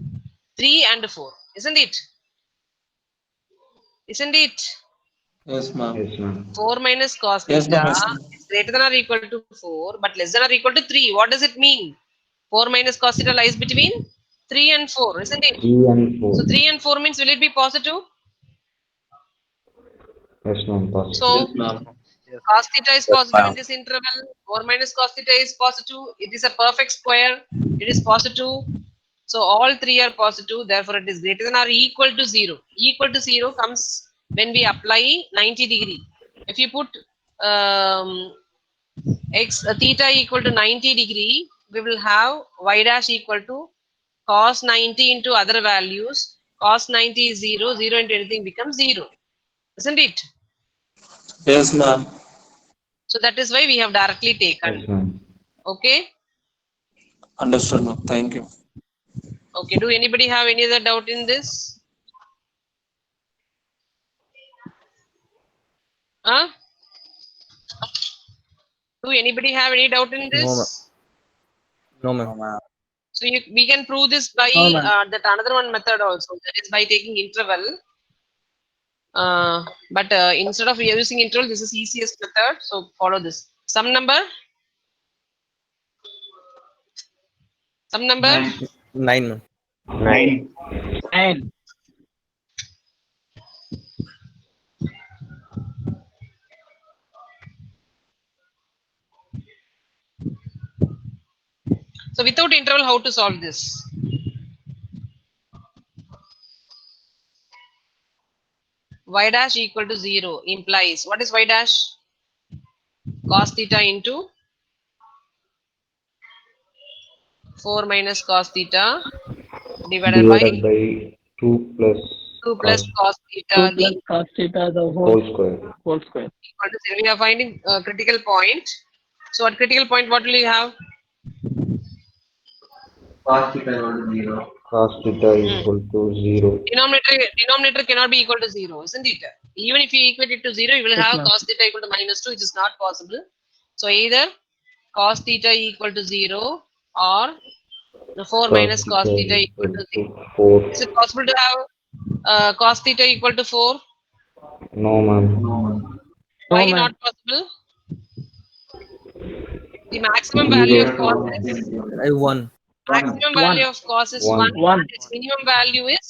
Speaker 1: 3 and 4, isn't it? Isn't it?
Speaker 8: Yes, ma'am.
Speaker 6: Yes, ma'am.
Speaker 1: 4 minus cos
Speaker 8: Yes,
Speaker 1: theta
Speaker 8: ma'am. Yes, ma'am.
Speaker 1: is greater than or equal to 4 but less than or equal to 3. What does it mean? 4 minus cos theta lies between 3 and 4, isn't it?
Speaker 6: 3 and 4.
Speaker 1: So 3 and 4 means will it be positive?
Speaker 6: Yes, ma'am. Positive.
Speaker 1: So
Speaker 8: Yes, ma'am.
Speaker 3: Yes,
Speaker 1: cos theta is
Speaker 3: yes,
Speaker 1: positive in
Speaker 3: ma'am.
Speaker 1: this interval. 4 minus cos theta is positive. It is a perfect square. It is positive. So all three are positive. Therefore, it is greater than or equal to 0. Equal to 0 comes when we apply 90 degree. If you put theta equal to 90 degree, we will have y dash equal to cos 90 into other values. Cos 90 is 0. 0 into anything becomes 0. Isn't it?
Speaker 8: Yes, ma'am.
Speaker 1: So that is why we have directly taken.
Speaker 6: Yes, ma'am.
Speaker 1: Okay.
Speaker 8: Understood, ma'am. Thank you.
Speaker 1: Okay. Do anybody have any other doubt in this? Huh? Do anybody have any doubt in
Speaker 7: No, ma'am.
Speaker 1: this?
Speaker 7: No,
Speaker 3: No,
Speaker 7: ma'am.
Speaker 3: ma'am.
Speaker 1: So we can prove this by
Speaker 2: No, ma'am.
Speaker 1: that another one method also. That is by taking interval. But instead of using interval, this is easiest method. So follow this. Some number. Some number.
Speaker 4: 9.
Speaker 7: 9, ma'am.
Speaker 6: 9.
Speaker 2: 9.
Speaker 1: So without interval, how to solve this? Y dash equal to 0 implies what is y dash? Cos theta into 4 minus cos theta divided by
Speaker 6: Divided by 2 plus
Speaker 1: 2 plus
Speaker 6: cos
Speaker 1: cos
Speaker 2: 2
Speaker 1: theta the
Speaker 2: plus cos theta the
Speaker 6: whole square.
Speaker 2: whole square.
Speaker 1: equal to 0. We are finding critical point. So at critical point, what will you have?
Speaker 4: Cos theta equal to 0.
Speaker 6: Cos theta
Speaker 1: Hmm.
Speaker 6: equal to 0.
Speaker 1: Denominator cannot be equal to 0, isn't it? Even if you equate it to 0, you will
Speaker 2: Yes,
Speaker 1: have
Speaker 2: ma'am.
Speaker 1: cos theta equal to minus 2, which is not possible. So either cos theta equal to 0 or the 4
Speaker 6: Cos
Speaker 1: minus cos
Speaker 6: theta
Speaker 1: theta equal
Speaker 6: equal
Speaker 1: to 0.
Speaker 6: to 4.
Speaker 1: Is it possible to have cos theta equal to 4?
Speaker 6: No, ma'am.
Speaker 4: No, ma'am.
Speaker 1: Why
Speaker 2: No, ma'am.
Speaker 1: not possible? The maximum value
Speaker 6: 0
Speaker 1: of cos is
Speaker 7: 1.
Speaker 1: maximum
Speaker 2: 1.
Speaker 1: value of cos is 1
Speaker 6: 1
Speaker 1: and
Speaker 2: 1
Speaker 1: its minimum value is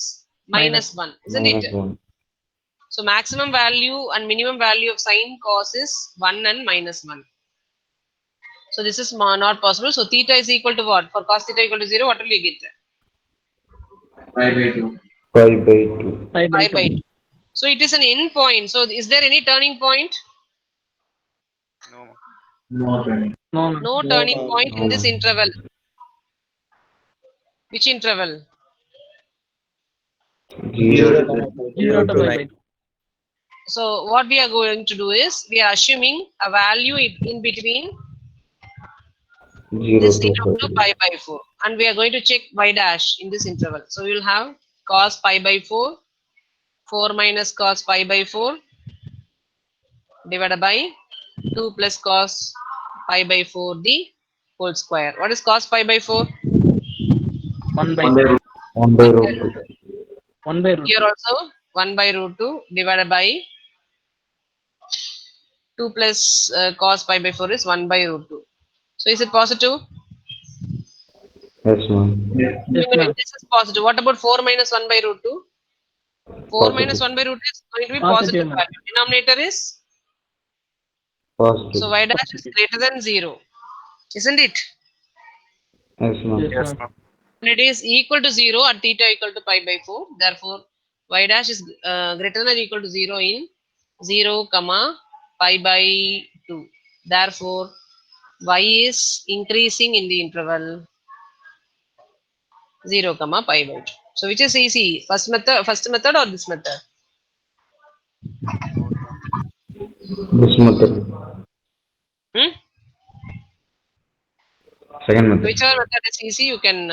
Speaker 2: minus.
Speaker 1: minus 1, isn't
Speaker 6: minus
Speaker 1: it?
Speaker 6: 1.
Speaker 1: So maximum value and minimum value of sine cos is 1 and minus 1. So this is not possible. So theta is equal to what? For cos theta equal to 0, what will you get?
Speaker 4: 5 by 2.
Speaker 6: 5 by 2.
Speaker 2: 5 by
Speaker 1: 5 by
Speaker 2: 2.
Speaker 1: 2. So it is an end point. So is there any turning point?
Speaker 3: No, ma'am.
Speaker 4: No, turning.
Speaker 2: No, ma'am.
Speaker 1: No turning point
Speaker 6: No,
Speaker 1: in this
Speaker 6: ma'am.
Speaker 1: interval. Which interval?
Speaker 6: 0
Speaker 2: 0 to 5
Speaker 7: 9.
Speaker 2: by 2.
Speaker 1: So what we are going to do is we are assuming a value in between
Speaker 6: 0
Speaker 1: this
Speaker 6: to
Speaker 1: 0 to
Speaker 6: 5.
Speaker 1: pi by 4, and we are going to check y dash in this interval. So we will have cos pi by 4, 4 minus cos pi by 4 divided by 2 plus cos pi by 4 the whole square. What is cos pi by 4?
Speaker 2: 1 by
Speaker 4: 1 by
Speaker 2: 2.
Speaker 4: root.
Speaker 6: 1 by root 2.
Speaker 2: 1 by root
Speaker 1: Here
Speaker 2: 2.
Speaker 1: also 1 by root 2 divided by 2 plus cos pi by 4 is 1 by root 2. So is it positive?
Speaker 6: Yes, ma'am.
Speaker 4: Yes.
Speaker 2: Yes, ma'am.
Speaker 1: This is positive. What about 4 minus 1 by root 2? 4 minus
Speaker 6: Positive.
Speaker 1: 1 by root 2 is going to be
Speaker 2: Positive,
Speaker 1: positive
Speaker 2: ma'am.
Speaker 1: value. Denominator is,
Speaker 6: Positive.
Speaker 1: so y dash is
Speaker 2: Positive.
Speaker 1: greater than 0. Isn't it?
Speaker 6: Yes, ma'am.
Speaker 2: Yes,
Speaker 3: Yes,
Speaker 2: ma'am.
Speaker 3: ma'am.
Speaker 1: And it is equal to 0 at theta equal to pi by 4. Therefore, y dash is greater than or equal to 0 in 0, comma pi by 2. Therefore, y is increasing in the interval 0, comma pi by 2. So which is easy? First method or this method?
Speaker 3: Both, ma'am.
Speaker 6: This method.
Speaker 1: Hmm?
Speaker 6: Second method.
Speaker 1: Whichever method is easy, you can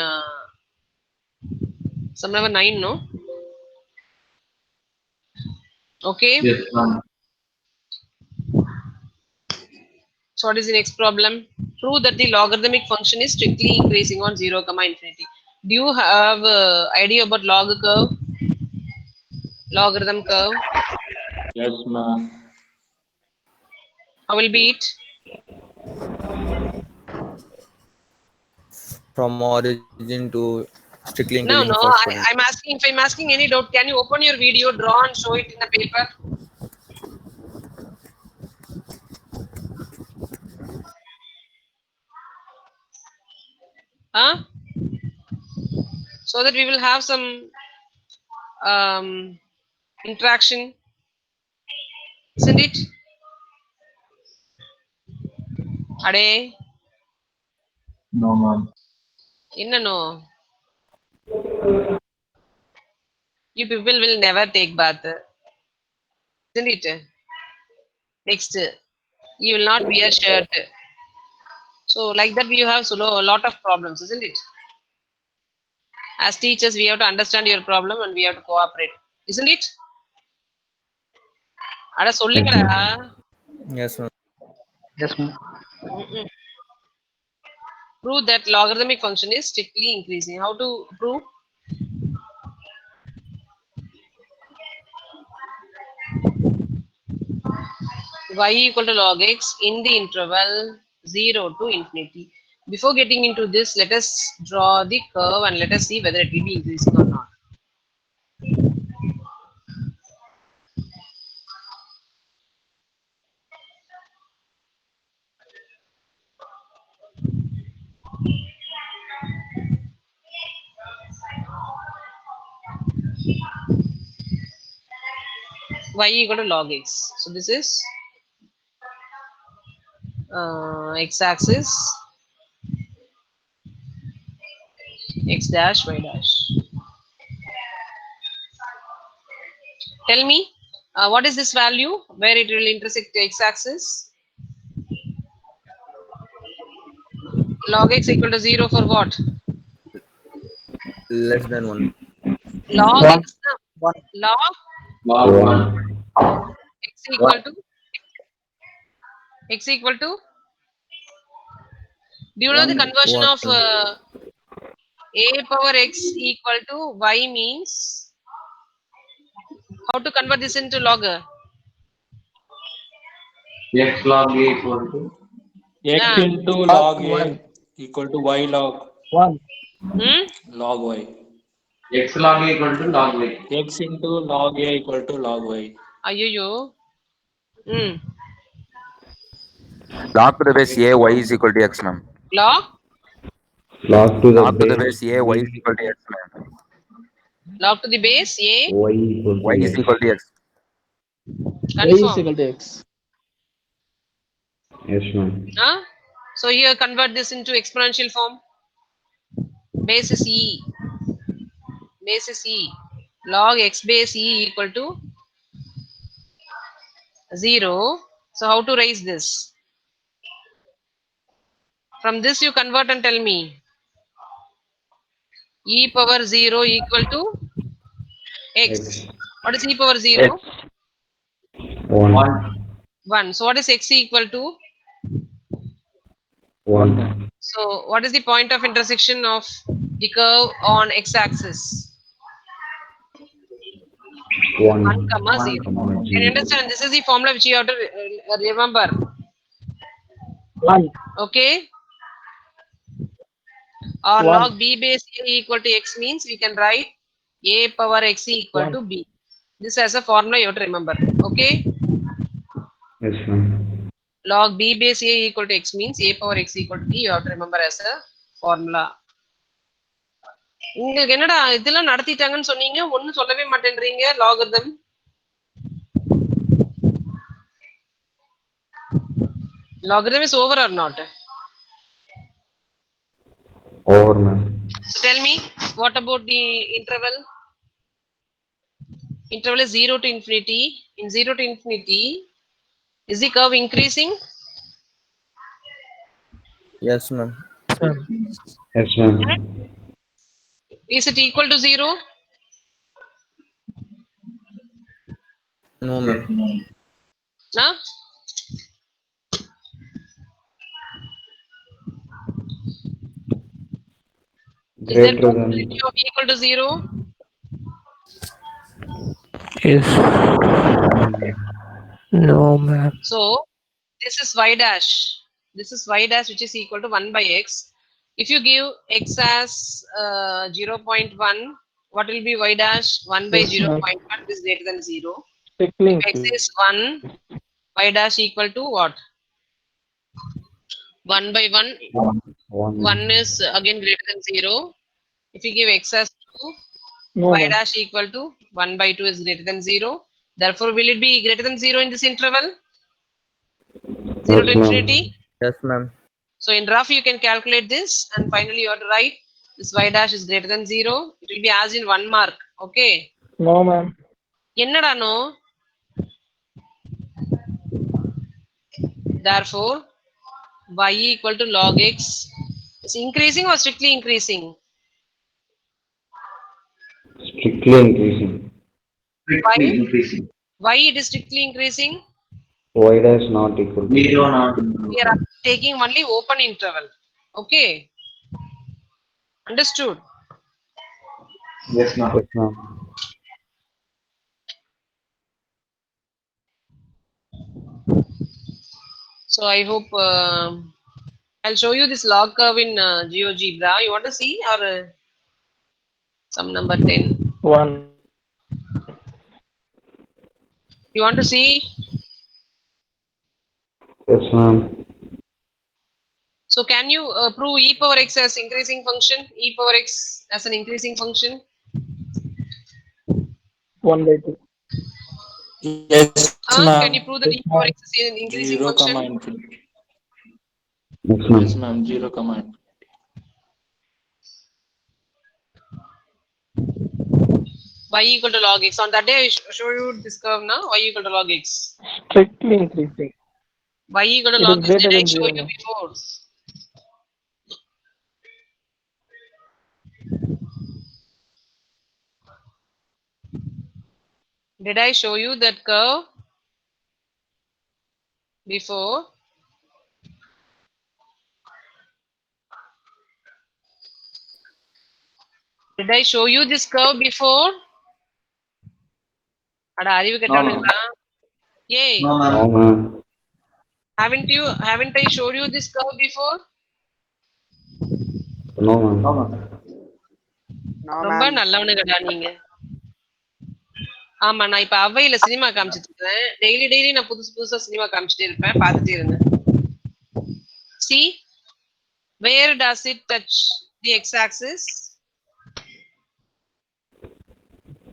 Speaker 1: sum number 9, no? Okay.
Speaker 4: Yes, ma'am.
Speaker 1: So what is the next problem? Prove that the logarithmic function is strictly increasing on 0, comma infinity. Do you have idea about log curve? Logarithm curve?
Speaker 6: Yes, ma'am.
Speaker 1: How will be it?
Speaker 7: From origin to strictly
Speaker 1: No,
Speaker 7: increasing
Speaker 1: no.
Speaker 7: first quadrant.
Speaker 1: I'm asking, if I'm asking any doubt, can you open your video, draw and show it in the paper? Huh? So that we will have some interaction, isn't it? Ade?
Speaker 4: No, ma'am.
Speaker 1: No. You people will never take bath, isn't it? Next, you will not wear shirt. So like that we have a lot of problems, isn't it? As teachers, we have to understand your problem and we have to cooperate, isn't it? அட சொல்லுங்கடா.
Speaker 7: Yes, ma'am.
Speaker 2: Yes, ma'am.
Speaker 1: Prove that logarithmic function is strictly increasing. How to prove? Y equal to log x in the interval 0 to infinity. Before getting into this, let us draw the curve and let us see whether it will be increasing or not. Y equal to log x. So this is x-axis, x dash, y dash. Tell me, what is this value where it will intersect the x-axis? Log x equal to 0 for what?
Speaker 7: Less than 1.
Speaker 1: Log
Speaker 2: One.
Speaker 1: x, log
Speaker 4: Log 1.
Speaker 1: x equal to x equal to. Do you know the conversion
Speaker 7: What?
Speaker 1: of a power x equal to y means? How to convert this into logger?
Speaker 4: X log A equal to
Speaker 5: X
Speaker 1: Ah.
Speaker 5: into
Speaker 8: Log
Speaker 5: log A
Speaker 8: y.
Speaker 5: equal to y log
Speaker 2: 1.
Speaker 5: log y.
Speaker 4: X log A equal to log Y.
Speaker 5: X into log A equal to log y.
Speaker 1: Ayyo.
Speaker 3: Log to the base a y is equal to x, ma'am.
Speaker 1: Log
Speaker 6: Log to the
Speaker 3: Log to the
Speaker 6: base
Speaker 3: base a y is equal to x, ma'am.
Speaker 1: log to the base a.
Speaker 6: y equal
Speaker 3: Y
Speaker 6: to
Speaker 3: is
Speaker 6: x.
Speaker 3: equal to x.
Speaker 2: Y is
Speaker 1: Confirm.
Speaker 2: equal to x.
Speaker 6: Yes, ma'am.
Speaker 1: Huh? So here convert this into exponential form. Base is e. Base is e. Log x base e equal to 0. So how to raise this? From this you convert and tell me. E power 0 equal to x.
Speaker 6: X.
Speaker 1: What is e power 0?
Speaker 6: 1.
Speaker 1: 1. So what is x equal to?
Speaker 6: 1.
Speaker 1: So what is the point of intersection of the curve on x-axis?
Speaker 6: 1,
Speaker 1: 1, 0. Can you
Speaker 6: 0.
Speaker 1: understand? This is the formula which you have to remember.
Speaker 2: 1.
Speaker 1: Okay? Or
Speaker 2: 1.
Speaker 1: log b base a equal to x means we can write a power x equal
Speaker 2: 1.
Speaker 1: to b. This as a formula you have to remember. Okay?
Speaker 6: Yes, ma'am.
Speaker 1: Log b base a equal to x means a power x equal to b. You have to remember as a formula. உங்களுக்கு என்னடா இதெல்லாம் நடத்திட்டாங்கன்னு சொன்னீங்க ஒன்னும் சொல்லவே மாட்டேன்றீங்க logarithm. Logarithm is over or not?
Speaker 6: Over, ma'am.
Speaker 1: Tell me, what about the interval? Interval is 0 to infinity. In 0 to infinity, is the curve increasing?
Speaker 7: Yes, ma'am.
Speaker 6: Yes, ma'am.
Speaker 1: Is it equal to 0?
Speaker 7: No, ma'am.
Speaker 1: Huh? Is there
Speaker 6: Greater than.
Speaker 1: possibility of equal to 0?
Speaker 2: Yes. No, ma'am.
Speaker 1: So, this is y dash. This is y dash which is equal to 1 by x. If you give x as 0.1, what will be y dash? 1 by
Speaker 2: Yes, ma'am.
Speaker 1: 0.1 is greater than 0.
Speaker 2: Strictly
Speaker 1: If x is 1, y dash equal to what? 1 by 1.
Speaker 6: 1.
Speaker 1: 1 is again greater than 0. If you give x as 2,
Speaker 2: No,
Speaker 1: y
Speaker 2: ma'am.
Speaker 1: dash equal to 1 by 2 is greater than 0. Therefore, will it be greater than 0 in this interval? 0
Speaker 6: Yes,
Speaker 1: to
Speaker 6: ma'am.
Speaker 1: infinity?
Speaker 7: Yes, ma'am.
Speaker 1: So in rough, you can calculate this and finally you have to write this y dash is greater than 0. It will be as in 1 mark. Okay.
Speaker 2: No, ma'am.
Speaker 1: என்னடா no? Therefore, y equal to log x is increasing or strictly increasing?
Speaker 6: Strictly increasing.
Speaker 1: Why?
Speaker 4: Strictly increasing.
Speaker 1: Why it is strictly increasing?
Speaker 6: Y dash not equal to
Speaker 4: 0 not.
Speaker 1: We are taking only open interval. Okay. Understood?
Speaker 4: Yes, ma'am.
Speaker 6: Yes, ma'am.
Speaker 1: So I hope I'll show you this log curve in GeoGebra. You want to see or some number 10?
Speaker 2: 1.
Speaker 1: You want to see?
Speaker 6: Yes, ma'am.
Speaker 1: So can you prove e power x as increasing function? E power x as an increasing function?
Speaker 2: 1 by 2.
Speaker 8: Yes, ma'am.
Speaker 1: Can you prove that e power x is an increasing
Speaker 8: 0,
Speaker 1: function?
Speaker 8: infinity.
Speaker 6: Yes,
Speaker 8: Yes,
Speaker 6: ma'am.
Speaker 8: ma'am. 0, infinity.
Speaker 1: Y equal to log x. On that day I show you this curve now. Y equal to log x.
Speaker 2: Strictly increasing.
Speaker 1: Y equal to
Speaker 2: It
Speaker 1: log
Speaker 2: is
Speaker 1: x.
Speaker 2: greater
Speaker 1: Did I
Speaker 2: than
Speaker 1: show
Speaker 2: 0
Speaker 1: you
Speaker 2: now.
Speaker 1: before? Did I show you that curve before? Did I show you this curve before? அட அறிவு
Speaker 4: No, ma'am.
Speaker 1: கெட்டவனுங்களா? Yay.
Speaker 4: No,
Speaker 6: No,
Speaker 4: ma'am.
Speaker 6: ma'am.
Speaker 1: Haven't I showed you this curve before?
Speaker 6: No, ma'am.
Speaker 4: No, ma'am.
Speaker 5: No,
Speaker 1: ரொம்ப
Speaker 5: ma'am.
Speaker 1: நல்லவனுங்கடா நீங்க. ஆமா நான் இப்ப அவையில cinema காமிச்சிட்டு இருக்கேன். டெய்லி நான் புதுசா சினிமா காமிச்சிட்டே இருப்பேன். பார்த்துட்டே இருங்க. See, where does it touch the x-axis?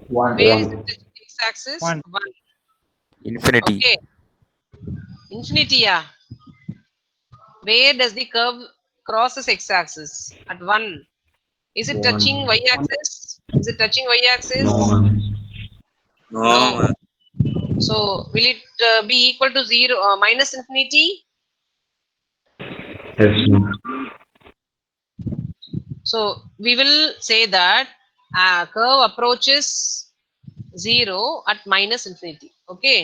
Speaker 4: 1.
Speaker 1: Where is
Speaker 6: 1.
Speaker 1: it touching the x-axis?
Speaker 5: 1.
Speaker 1: 1.
Speaker 3: Infinity.
Speaker 1: Okay. Infinity, yeah. Where does the curve crosses x-axis? At 1. Is it
Speaker 4: 1.
Speaker 1: touching y-axis? Is it touching y-axis?
Speaker 4: No, ma'am.
Speaker 1: No. So will it be equal to 0 minus infinity?
Speaker 6: Yes, ma'am.
Speaker 1: So we will say that curve approaches 0 at minus infinity. Okay.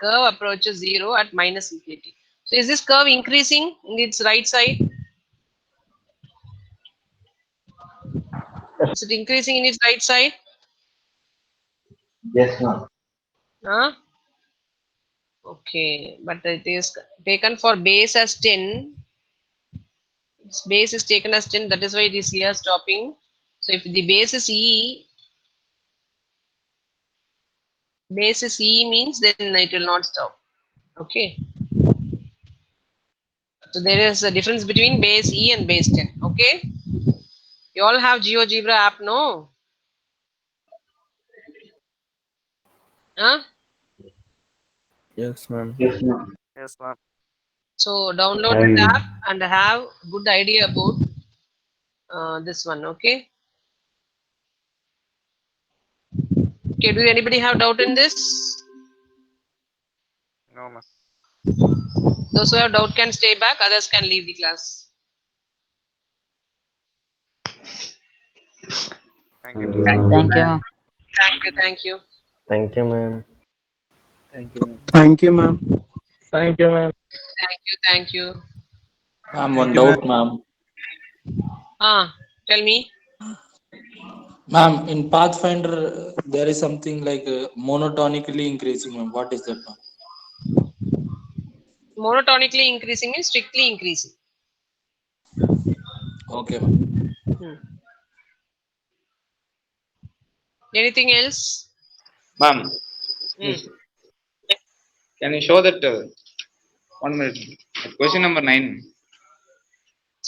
Speaker 1: Curve approaches 0 at minus infinity. So is this curve increasing in its right side? Is it increasing in its right side?
Speaker 4: Yes, ma'am.
Speaker 1: Huh? Okay. But it is taken for base as 10. Its base is taken as 10. That is why it is here stopping. So if the base is E means then it will not stop. Okay. So there is a difference between base E and base 10. Okay. You all have GeoGebra app, no? Huh?
Speaker 7: Yes, ma'am.
Speaker 4: Yes, ma'am.
Speaker 3: Yes, ma'am.
Speaker 1: So download
Speaker 6: Having
Speaker 1: that app and have good idea about this one. Okay. Okay. Do anybody have doubt in this?
Speaker 3: No, ma'am.
Speaker 1: Those who have doubt can stay back. Others can leave the class.
Speaker 3: Thank you.
Speaker 9: Thank you, ma'am.
Speaker 1: Thank you. Thank you.
Speaker 7: Thank you, ma'am. Thank you, ma'am.
Speaker 8: Thank you, ma'am.
Speaker 2: Thank you, ma'am.
Speaker 1: Thank you. Thank you.
Speaker 8: Ma'am, one doubt, ma'am.
Speaker 1: Tell me.
Speaker 8: Ma'am, in Pathfinder, there is something like monotonically increasing, ma'am. What is that, ma'am?
Speaker 1: Monotonically increasing means strictly increasing.
Speaker 8: Okay, ma'am.
Speaker 1: Anything else?
Speaker 10: Ma'am,
Speaker 1: Hmm.
Speaker 10: can you show that 1 minute? Question number 9.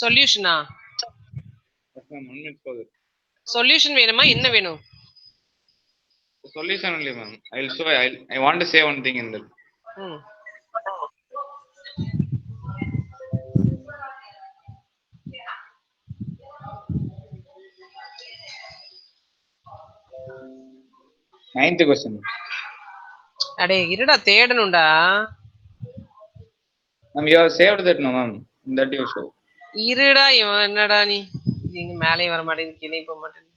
Speaker 1: Solution.
Speaker 10: Yes, ma'am, 1 minute show that.
Speaker 1: Solution வேணுமா என்ன வேணும்?
Speaker 10: The solution only, ma'am. I'll show. I want to say one thing in that.
Speaker 1: Hmm.
Speaker 10: Ninth question.
Speaker 1: அடே இருடா தேடணும்டா.
Speaker 10: Ma'am, you have saved that, no, ma'am. That you show.
Speaker 1: இருடா இவன் என்னடா நீ இங்க மேலே வர மாட்டேங்குது கீழே போக மாட்டேங்குது.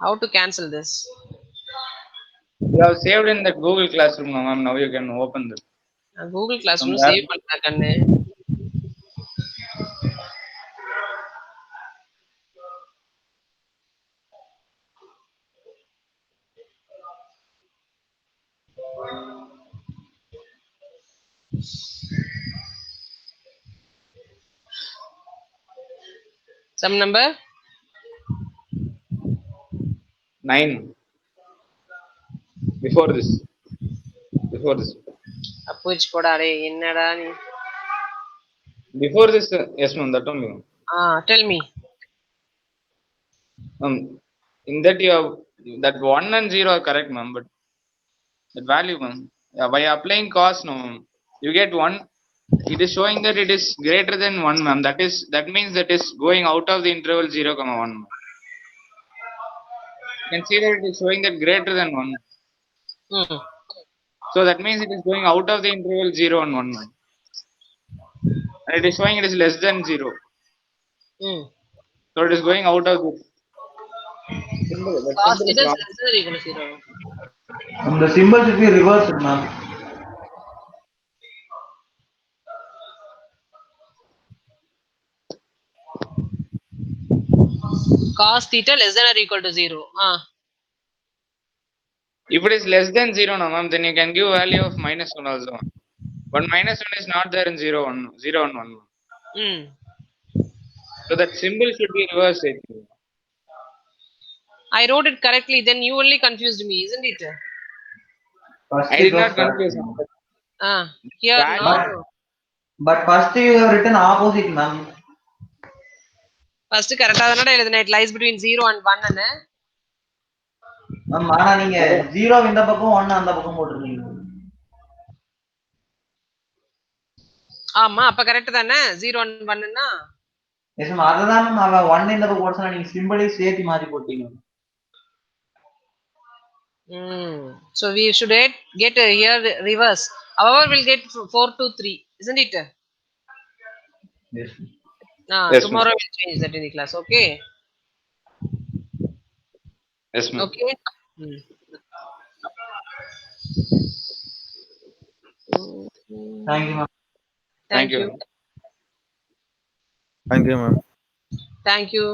Speaker 1: How to cancel this?
Speaker 10: You have saved in that Google Classroom, ma'am. Now you can open that.
Speaker 1: Google Classroom
Speaker 10: From there.
Speaker 1: save பண்ணா கண்ணு. Some number?
Speaker 10: 9. Before this.
Speaker 1: அப்போச்சு போடாரே என்னடா நீ.
Speaker 10: Before this, yes, ma'am. That only.
Speaker 1: Tell me.
Speaker 10: In that you have that 1 and 0 are correct, ma'am. But that value, ma'am. By applying cos, no, ma'am. You get 1. It is showing that it is greater than 1, ma'am. That means that is going out of the interval 0, 1. Ma'am. You can see that it is showing that greater than 1. So that means it is going out of the interval 0 and 1. Ma'am. And it is showing it is less than 0. So it is going out of the symbol. That
Speaker 1: Cos
Speaker 10: symbol is
Speaker 1: theta is
Speaker 10: wrong.
Speaker 1: less than or equal to 0.
Speaker 4: The symbol should be reversed, ma'am.
Speaker 1: Cos theta less than or equal to 0.
Speaker 10: If it is less than 0, no, ma'am, then you can give value of -1 also. But -1 is not there in 0, 1, 0 and 1. So that symbol should be reversed.
Speaker 1: I wrote it correctly, then you only confused me, isn't it?
Speaker 4: First
Speaker 10: I
Speaker 4: it
Speaker 10: did
Speaker 4: was
Speaker 10: not confuse.
Speaker 4: correct.
Speaker 1: Here
Speaker 10: Value-
Speaker 1: now.
Speaker 4: But first you have written opposite, ma'am.
Speaker 1: First correct தானடா எழுதுனே. It lies between 0 and 1 ன்னு.
Speaker 4: Ma'am ஆனா நீங்க 0 இந்த பக்கம் 1 அந்த பக்கம் போட்டுருக்கீங்க.
Speaker 1: ஆமா அப்ப கரெக்ட் தானே 0 and 1 ன்னா.
Speaker 4: எஸ் மேம் அததான் மேம் அவ 1 இந்த பக்கம் போடுறா நீங்க சிம்பிளே சேர்த்து மாத்தி போட்டீங்க.
Speaker 1: So we should get here reverse. However, we'll get 4 to 3, isn't it?
Speaker 4: Yes.
Speaker 10: Yes,
Speaker 1: Tomorrow we'll change that in the class. Okay.
Speaker 10: Yes, ma'am.
Speaker 1: Okay.
Speaker 4: Thank you, ma'am.
Speaker 1: Thank you.
Speaker 7: Thank you, ma'am.
Speaker 1: Thank you.